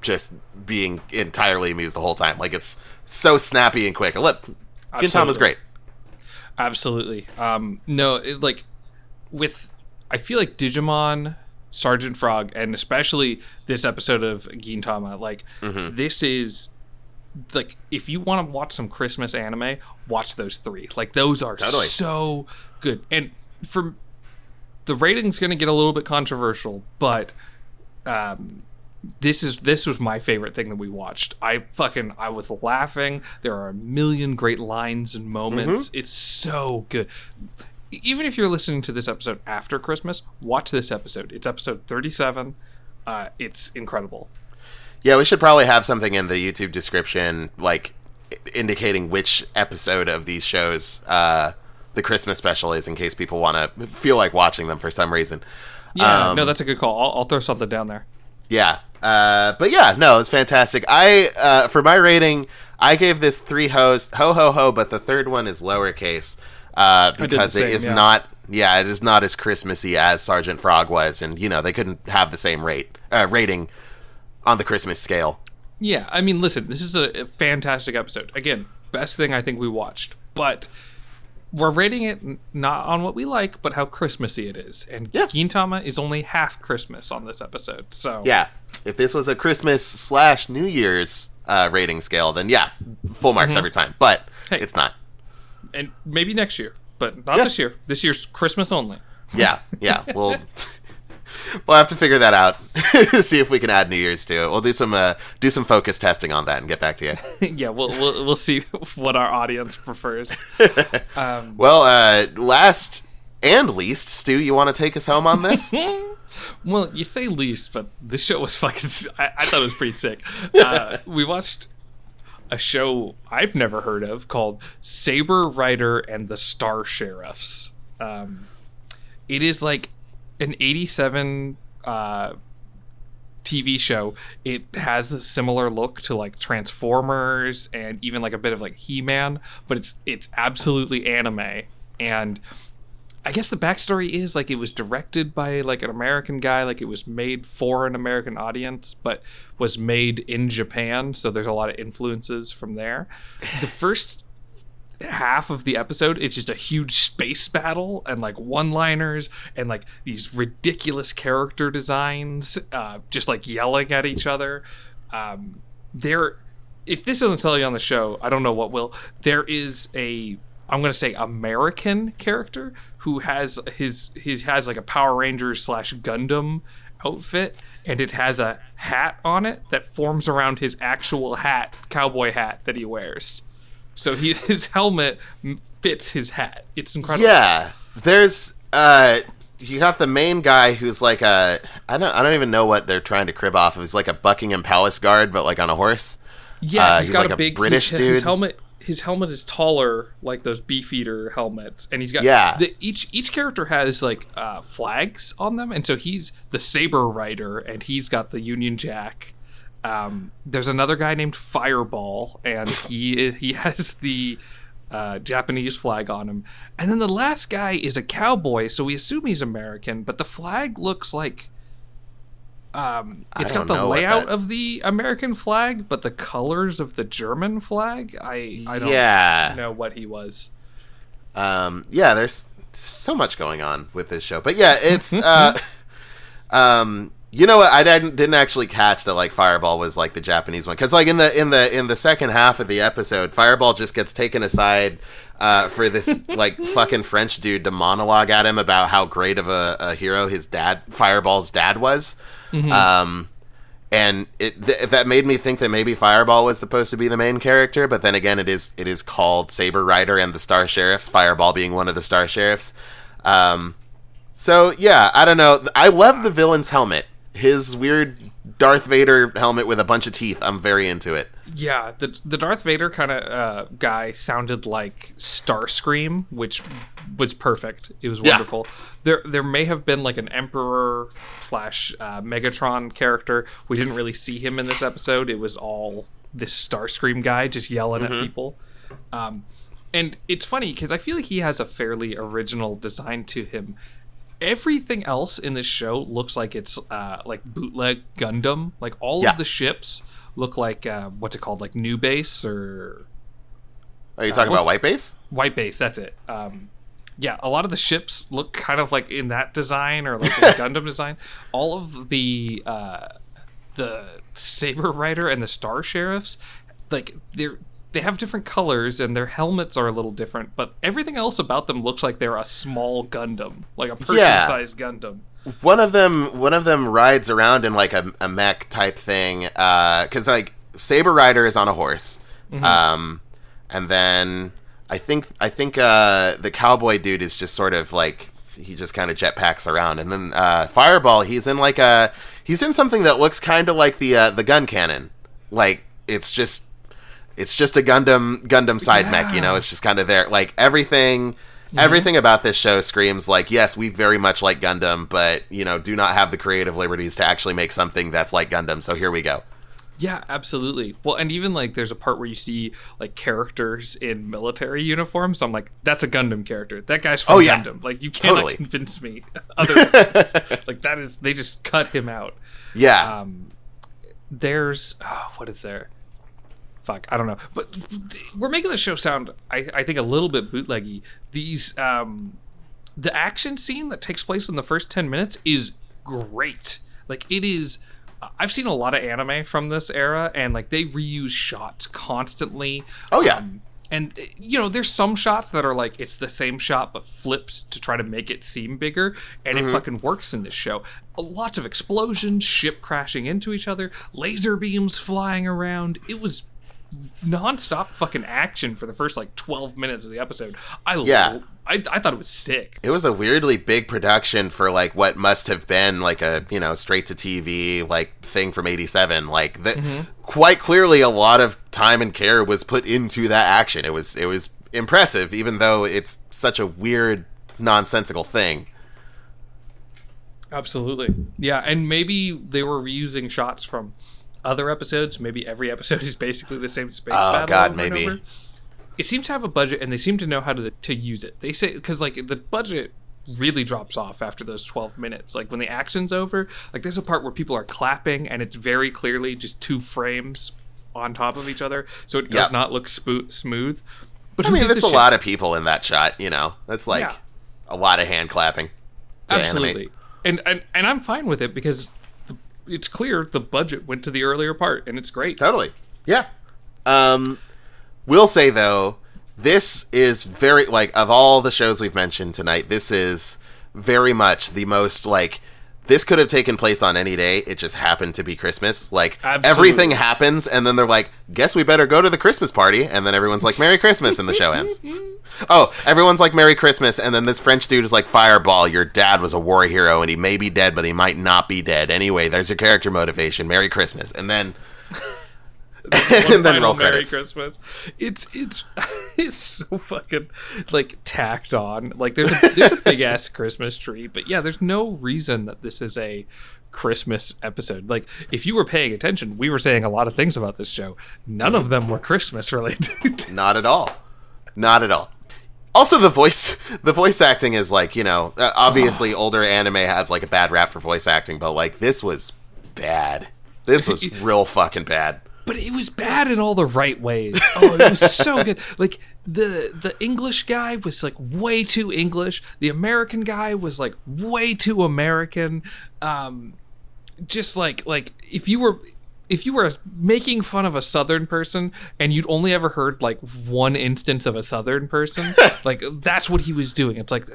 Speaker 2: just being entirely amused the whole time. Like, it's so snappy and quick. Gintama's great.
Speaker 1: Absolutely. No, I feel like Digimon, Sergeant Frog, and especially this episode of Gintama, like, this is, like, if you want to watch some Christmas anime, watch those three. Like, those are so good. And for the rating's going to get a little bit controversial, but this was my favorite thing that we watched. I was laughing. There are a million great lines and moments. It's so good. Even if you're listening to this episode after Christmas, watch this episode. It's episode 37. It's incredible.
Speaker 2: Yeah, we should probably have something in the YouTube description, like, indicating which episode of these shows the Christmas special is, in case people want to feel like watching them for some reason.
Speaker 1: Yeah, no, that's a good call. I'll throw something down there.
Speaker 2: Yeah. But yeah, no, it's fantastic. For my rating, I gave this 3 hoes, ho ho ho, but the third one is lowercase. Because it is not as Christmassy as Sergeant Frog was, and they couldn't have the same rating on the Christmas scale.
Speaker 1: Yeah, I mean, listen, this is a fantastic episode. Again, best thing I think we watched, but we're rating it not on what we like, but how Christmassy it is. And Gintama is only half Christmas on this episode. So
Speaker 2: yeah, if this was a Christmas / New Year's rating scale, then full marks every time. But it's not.
Speaker 1: And maybe next year, but not this year. This year's Christmas only. Yeah.
Speaker 2: We'll have to figure that out. See if we can add New Year's to it. We'll do some focus testing on that and get back to you.
Speaker 1: Yeah, we'll see what our audience prefers.
Speaker 2: Last and least, Stu, you want to take us home on this?
Speaker 1: Well, you say least, but this show was fucking. I thought it was pretty sick. We watched a show I've never heard of called Saber Rider and the Star Sheriffs. It is like an 87 TV show. It has a similar look to like Transformers and even like a bit of like He-Man, but it's absolutely anime. And I guess the backstory is like it was directed by like an American guy, like it was made for an American audience, but was made in Japan, so there's a lot of influences from there. The first half of the episode, it's just a huge space battle and like one-liners and like these ridiculous character designs, just like yelling at each other. If this doesn't tell you on the show, I don't know what will. There is I'm going to say American character who has has like a Power Rangers / Gundam outfit, and it has a hat on it that forms around his actual hat, cowboy hat that he wears. So his helmet fits his hat. It's incredible.
Speaker 2: Yeah, there's you got the main guy who's like I don't even know what they're trying to crib off of. He's like a Buckingham Palace guard, but like on a horse.
Speaker 1: Yeah, he's got
Speaker 2: like
Speaker 1: a big
Speaker 2: British dude.
Speaker 1: His helmet is taller, like those Beefeater helmets, and he's got each character has like flags on them, and so he's the Saber Rider, and he's got the Union Jack. There's another guy named Fireball, and he has the Japanese flag on him, and then the last guy is a cowboy, so we assume he's American, but the flag looks like it's got the layout of the American flag, but the colors of the German flag, I don't know what he was.
Speaker 2: There's so much going on with this show, but yeah, it's you know what? I didn't actually catch that like Fireball was like the Japanese one, because like in the second half of the episode, Fireball just gets taken aside for this like fucking French dude to monologue at him about how great of a hero his dad, Fireball's dad, was. Mm-hmm. And that made me think that maybe Fireball was supposed to be the main character, but then again, it is called Saber Rider and the Star Sheriffs, Fireball being one of the Star Sheriffs. So yeah, I don't know. I love the villain's helmet. His weird Darth Vader helmet with a bunch of teeth. I'm very into it.
Speaker 1: Yeah, the Darth Vader kind of guy sounded like Starscream, which was perfect. It was wonderful. Yeah. There may have been like an Emperor / Megatron character. We didn't really see him in this episode. It was all this Starscream guy just yelling at people. And it's funny because I feel like he has a fairly original design to him. Everything else in this show looks like it's like bootleg Gundam. Like all of the ships look like what's it called, like New Base or...
Speaker 2: Are you talking about White Base?
Speaker 1: White Base, that's it. Yeah, a lot of the ships look kind of like in that design or like the Gundam design. All of the Saber Rider and the Star Sheriffs, like they have different colors and their helmets are a little different, but everything else about them looks like they're a small Gundam, like a person-sized Gundam. One of
Speaker 2: them rides around in like a mech type thing, because like Saber Rider is on a horse, and then I think the cowboy dude is just sort of like, he just kind of jetpacks around, and then Fireball, he's in something that looks kind of like the gun cannon, like it's just a Gundam side mech, you know. It's just kind of there. Like everything about this show screams like, yes, we very much like Gundam, but you know, do not have the creative liberties to actually make something that's like Gundam. So here we go.
Speaker 1: Yeah, absolutely. Well, and even like there's a part where you see like characters in military uniforms. So I'm like, that's a Gundam character. That guy's from Gundam. Like you cannot convince me otherwise. Like that is, they just cut him out.
Speaker 2: Yeah.
Speaker 1: There's what is there? Fuck, I don't know. But we're making the show sound, I think, a little bit bootleggy. These, the action scene that takes place in the first 10 minutes is great. Like, it is... I've seen a lot of anime from this era, and, like, they reuse shots constantly.
Speaker 2: Oh, yeah.
Speaker 1: And, you know, there's some shots that are, like, it's the same shot, but flipped to try to make it seem bigger, and it fucking works in this show. Lots of explosions, ship crashing into each other, laser beams flying around. It was... non-stop fucking action for the first like 12 minutes of the episode. I thought it was sick.
Speaker 2: It was a weirdly big production for like what must have been like a, you know, straight to TV like thing from 87. Like that, quite clearly a lot of time and care was put into that action. It was impressive, even though it's such a weird, nonsensical thing.
Speaker 1: Absolutely. Yeah, and maybe they were reusing shots from other episodes. Maybe every episode is basically the same space battle.
Speaker 2: Oh god,
Speaker 1: over
Speaker 2: maybe.
Speaker 1: And over. It seems to have a budget, and they seem to know how to use it. They say, because like the budget really drops off after those 12 minutes. Like when the action's over, like there's a part where people are clapping, and it's very clearly just 2 frames on top of each other, so it does not look smooth. But
Speaker 2: I mean, that's a lot of people in that shot. You know, that's like a lot of hand clapping.
Speaker 1: Absolutely, and I'm fine with it because it's clear the budget went to the earlier part, and it's great.
Speaker 2: Totally. Yeah. We'll say, though, this is very, like, of all the shows we've mentioned tonight, this is very much the most, like, this could have taken place on any day. It just happened to be Christmas. Like, everything happens, and then they're like, guess we better go to the Christmas party. And then everyone's like, Merry Christmas, and the show ends. Oh, everyone's like, Merry Christmas, and then this French dude is like, Fireball, your dad was a war hero, and he may be dead, but he might not be dead. Anyway, there's your character motivation. Merry Christmas. And then...
Speaker 1: and then roll credits. Merry Christmas. It's so fucking like tacked on. Like there's a big ass Christmas tree, but yeah, there's no reason that this is a Christmas episode. Like if you were paying attention, we were saying a lot of things about this show. None of them were Christmas related.
Speaker 2: Not at all. Not at all. Also, the voice acting is like, you know, obviously older anime has like a bad rap for voice acting, but like this was bad. This was real fucking bad.
Speaker 1: But it was bad in all the right ways. Oh, it was so good. Like the English guy was like way too English. The American guy was like way too American. Just like if you were making fun of a Southern person and you'd only ever heard like one instance of a Southern person, like that's what he was doing. It's like,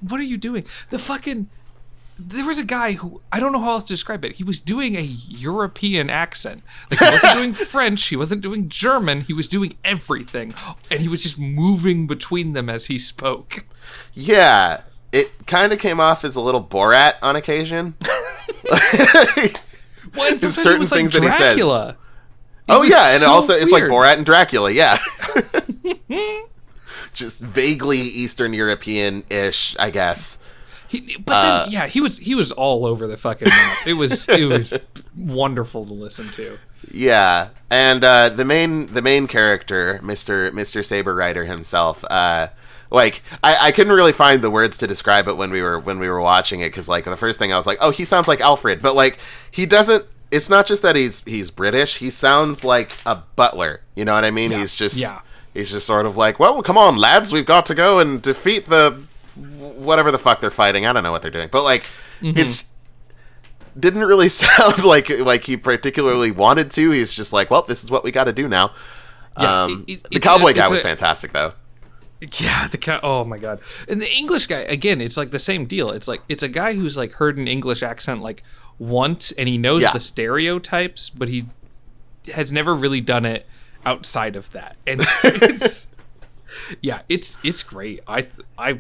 Speaker 1: what are you doing? There was a guy who, I don't know how else to describe it. He was doing a European accent. Like, he wasn't doing French. He wasn't doing German. He was doing everything. And he was just moving between them as he spoke.
Speaker 2: Yeah. It kind of came off as a little Borat on occasion.
Speaker 1: Well, certain things like that he says.
Speaker 2: Oh, yeah. And so also, weird. It's like Borat and Dracula. Yeah. Just vaguely Eastern European-ish, I guess.
Speaker 1: But then, he was all over the fucking map. It was wonderful to listen to.
Speaker 2: Yeah, and the main character, Mr. Saber Rider himself, like I couldn't really find the words to describe it when we were watching it, because like the first thing I was like, oh, he sounds like Alfred, but like he doesn't. It's not just that he's British. He sounds like a butler. You know what I mean? Yeah. He's just sort of like, well, come on, lads, we've got to go and defeat the whatever the fuck they're fighting. I don't know what they're doing, but like it's didn't really sound like he particularly wanted to. He's just like, well, this is what we got to do now. Yeah, the cowboy guy was fantastic though.
Speaker 1: Yeah, oh my god. And the English guy, again, it's like the same deal. It's like it's a guy who's like heard an English accent like once, and he knows the stereotypes, but he has never really done it outside of that. And it's it's great. I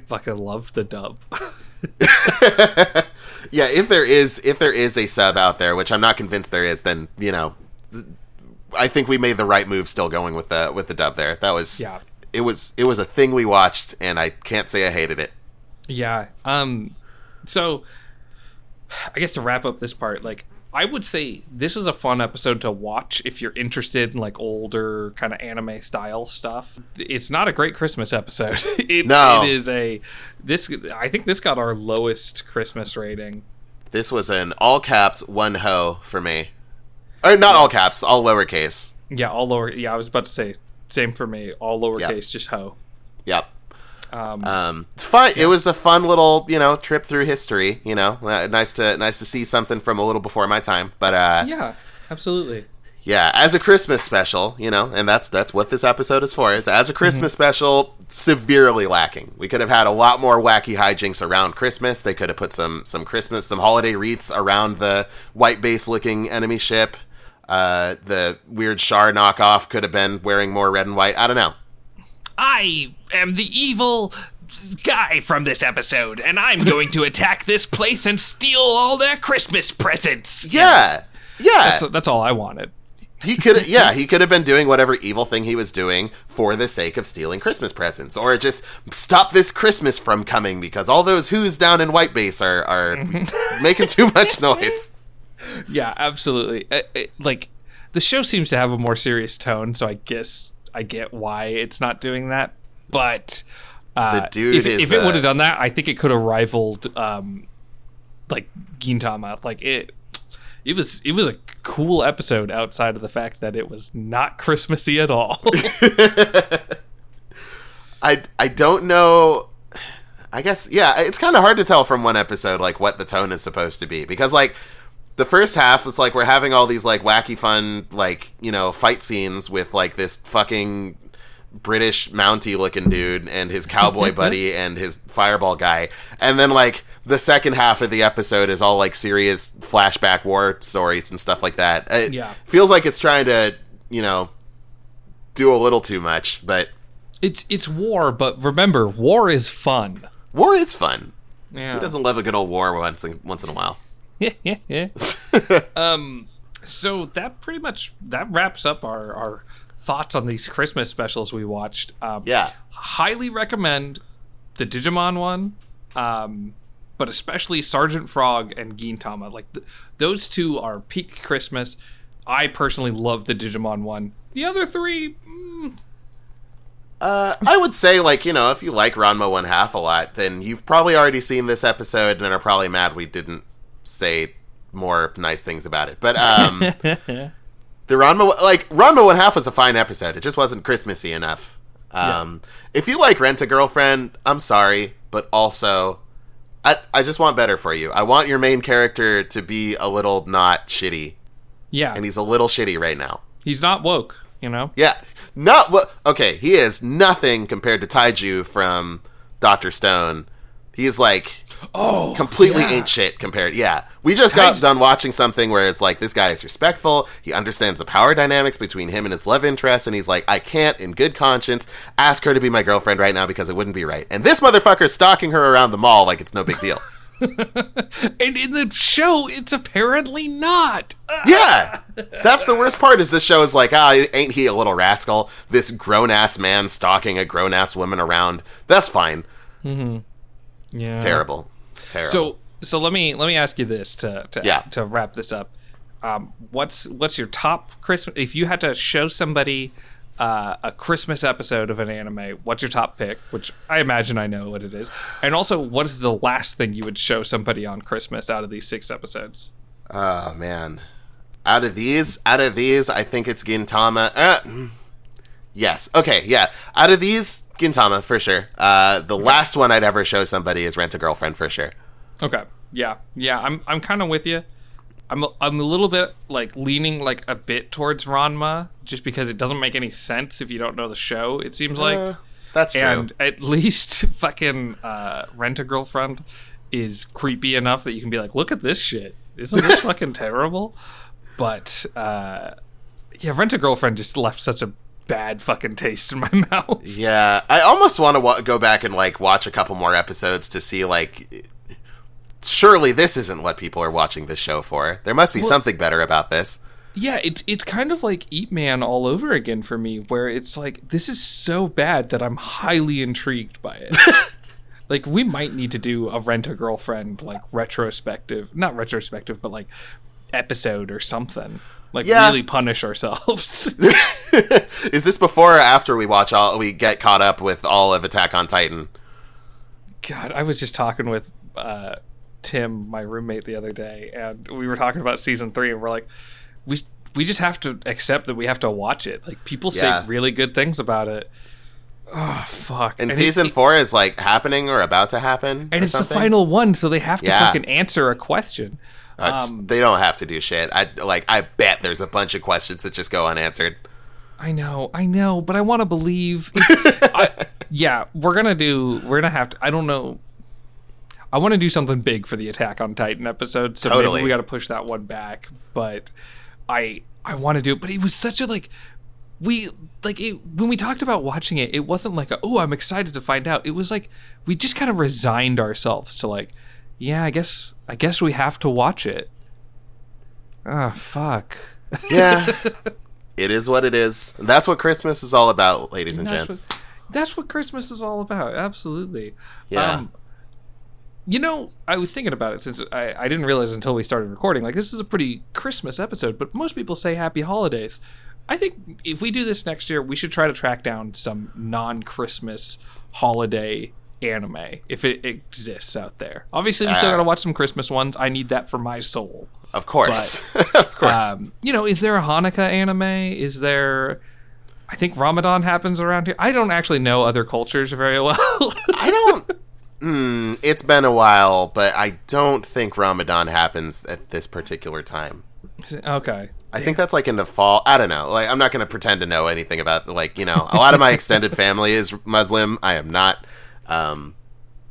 Speaker 1: fucking love the dub.
Speaker 2: Yeah, if there is a sub out there, which I'm not convinced there is, then I think we made the right move still going with the dub there. That was it was a thing we watched, and I can't say I hated it.
Speaker 1: Yeah. So I guess to wrap up this part, like I would say this is a fun episode to watch if you're interested in like older kind of anime style stuff. It's not a great Christmas episode. It is I think this got our lowest Christmas rating.
Speaker 2: This was an all caps one ho for me. Or not all caps, all lowercase.
Speaker 1: Yeah, all lower. Yeah, I was about to say same for me. All lowercase, just ho.
Speaker 2: Yep. Fun. Yeah. It was a fun little, trip through history. Nice to see something from a little before my time. But
Speaker 1: yeah, absolutely.
Speaker 2: Yeah, as a Christmas special, and that's what this episode is for. It's as a Christmas special, severely lacking. We could have had a lot more wacky hijinks around Christmas. They could have put some holiday wreaths around the white base looking enemy ship. The weird Char knockoff could have been wearing more red and white. I don't know.
Speaker 3: I am the evil guy from this episode, and I'm going to attack this place and steal all their Christmas presents.
Speaker 2: Yeah.
Speaker 1: That's all I wanted.
Speaker 2: He could have been doing whatever evil thing he was doing for the sake of stealing Christmas presents, or just stop this Christmas from coming because all those who's down in White Base are making too much noise.
Speaker 1: Yeah, absolutely. Like the show seems to have a more serious tone, so I guess I get why it's not doing that. But
Speaker 2: the dude
Speaker 1: if it would have done that, I think it could have rivaled like Gintama. Like it was a cool episode outside of the fact that it was not Christmassy at all.
Speaker 2: I don't know. I guess it's kind of hard to tell from one episode like what the tone is supposed to be, because like the first half was like we're having all these like wacky fun like fight scenes with like this fucking British Mountie looking dude and his cowboy buddy and his fireball guy, and then like the second half of the episode is all like serious flashback war stories and stuff like that. It feels like it's trying to do a little too much, but
Speaker 1: it's war. But remember, war is fun.
Speaker 2: War is fun.
Speaker 1: Yeah.
Speaker 2: Who doesn't love a good old war once in a while?
Speaker 1: Yeah. So that pretty much wraps up our thoughts on these Christmas specials we watched. Highly recommend the Digimon one, but especially Sergeant Frog and Gintama. Like those two are peak Christmas. I personally love the Digimon one. The other three,
Speaker 2: I would say like if you like Ranma 1/2 a lot, then you've probably already seen this episode and are probably mad we didn't say more nice things about it. But the Ranma 1/2 was a fine episode. It just wasn't Christmassy enough. If you like Rent-a-Girlfriend, I'm sorry, but also I just want better for you. I want your main character to be a little not shitty.
Speaker 1: Yeah.
Speaker 2: And he's a little shitty right now.
Speaker 1: He's not woke,
Speaker 2: Yeah. Okay, he is nothing compared to Taiju from Dr. Stone. He's like completely ain't shit compared. Yeah. We just got done watching something where it's like, this guy is respectful. He understands the power dynamics between him and his love interest. And he's like, I can't in good conscience ask her to be my girlfriend right now because it wouldn't be right. And this motherfucker's stalking her around the mall like it's no big deal.
Speaker 1: And in the show, it's apparently not.
Speaker 2: Yeah. That's the worst part, is this show is like, ain't he a little rascal? This grown-ass man stalking a grown-ass woman around. That's fine.
Speaker 1: Mm-hmm. Yeah.
Speaker 2: Terrible. Terrible.
Speaker 1: So let me ask you this to wrap this up. What's your top Christmas? If you had to show somebody a Christmas episode of an anime, what's your top pick? Which I imagine I know what it is. And also, what is the last thing you would show somebody on Christmas out of these 6 episodes?
Speaker 2: Oh man, out of these, I think it's Gintama. Yes. Okay. Yeah. Out of these, Gintama for sure. The last one I'd ever show somebody is Rent-a-Girlfriend for sure.
Speaker 1: Okay. Yeah. I'm kind of with you. I'm a little bit like leaning like a bit towards Ranma, just because it doesn't make any sense if you don't know the show. It seems like
Speaker 2: that's true.
Speaker 1: And at least fucking Rent-a-Girlfriend is creepy enough that you can be like, look at this shit. Isn't this fucking terrible? But Rent-a-Girlfriend just left such a bad fucking taste in my mouth.
Speaker 2: Yeah, I almost want to go back and like watch a couple more episodes to see like, surely this isn't what people are watching this show for. There must be something better about this.
Speaker 1: Yeah, it's kind of like Eat Man all over again for me, where it's like, this is so bad that I'm highly intrigued by it. Like, we might need to do a Rent-a-Girlfriend like not retrospective, but like episode or something. Like, really punish ourselves.
Speaker 2: Is this before or after we get caught up with all of Attack on Titan?
Speaker 1: God, I was just talking with Tim, my roommate, the other day, and we were talking about season 3, and we're like, we just have to accept that we have to watch it. Like, people say really good things about it. Oh, fuck.
Speaker 2: And season 4 is like happening or about to happen.
Speaker 1: And it's something? The final one, so they have to fucking answer a question.
Speaker 2: They don't have to do shit. I bet there's a bunch of questions that just go unanswered.
Speaker 1: I know, but I want to believe. We're gonna have to. I don't know. I want to do something big for the Attack on Titan episode, so maybe we got to push that one back. But I want to do it. But it was such a when we talked about watching it, it wasn't like I'm excited to find out. It was like we just kind of resigned ourselves to like, yeah, I guess we have to watch it. Ah, fuck.
Speaker 2: Yeah. It is what it is. That's what Christmas is all about, ladies and gents.
Speaker 1: That's what Christmas is all about. Absolutely.
Speaker 2: Yeah.
Speaker 1: I was thinking about it since I didn't realize until we started recording. Like, this is a pretty Christmas episode, but most people say Happy Holidays. I think if we do this next year, we should try to track down some non-Christmas holiday anime, if it exists out there. Obviously, we still gotta watch some Christmas ones. I need that for my soul.
Speaker 2: Of course.
Speaker 1: But,
Speaker 2: of course.
Speaker 1: Is there a Hanukkah anime? Is there... I think Ramadan happens around here. I don't actually know other cultures very well.
Speaker 2: I don't... it's been a while, but I don't think Ramadan happens at this particular time.
Speaker 1: Okay.
Speaker 2: I think that's like in the fall. I don't know. Like, I'm not going to pretend to know anything about, a lot of my extended family is Muslim. I am not.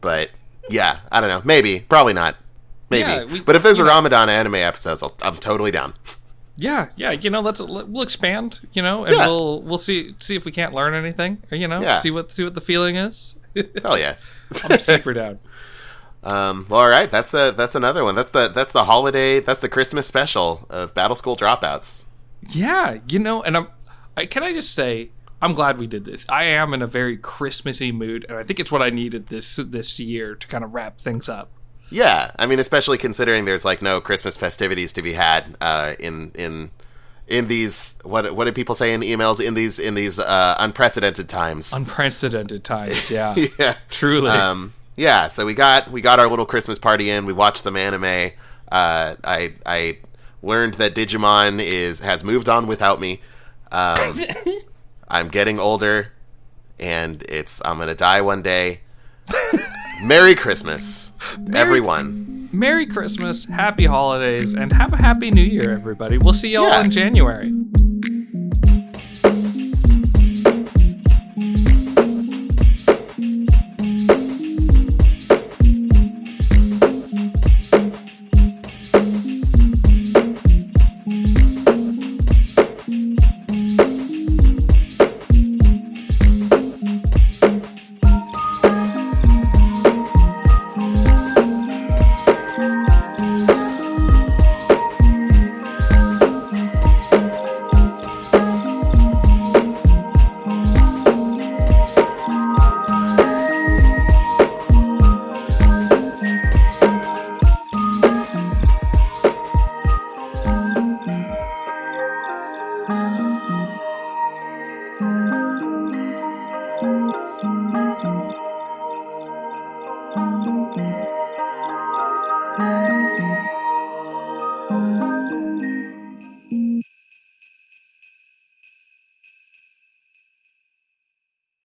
Speaker 2: But yeah, I don't know. Maybe. Probably not. Maybe. Yeah, but if there's a Ramadan anime episode, I'm totally down.
Speaker 1: Yeah. We'll expand, and we'll see if we can't learn anything, or, see what the feeling is.
Speaker 2: Hell yeah.
Speaker 1: I'm super down.
Speaker 2: Well, all right. That's another one. That's the holiday. That's the Christmas special of Battle School Dropouts.
Speaker 1: Yeah, and can I just say, I'm glad we did this. I am in a very Christmassy mood, and I think it's what I needed this year to kind of wrap things up.
Speaker 2: Yeah, I mean, especially considering there's like no Christmas festivities to be had in these what did people say in emails in these unprecedented times.
Speaker 1: Unprecedented times, yeah.
Speaker 2: Yeah,
Speaker 1: truly.
Speaker 2: Yeah, so we got our little Christmas party in. We watched some anime. I learned that Digimon has moved on without me. I'm getting older, and I'm gonna die one day. Merry Christmas, everyone.
Speaker 1: Merry Christmas, Happy Holidays, and have a Happy New Year, everybody. We'll see y'all in January.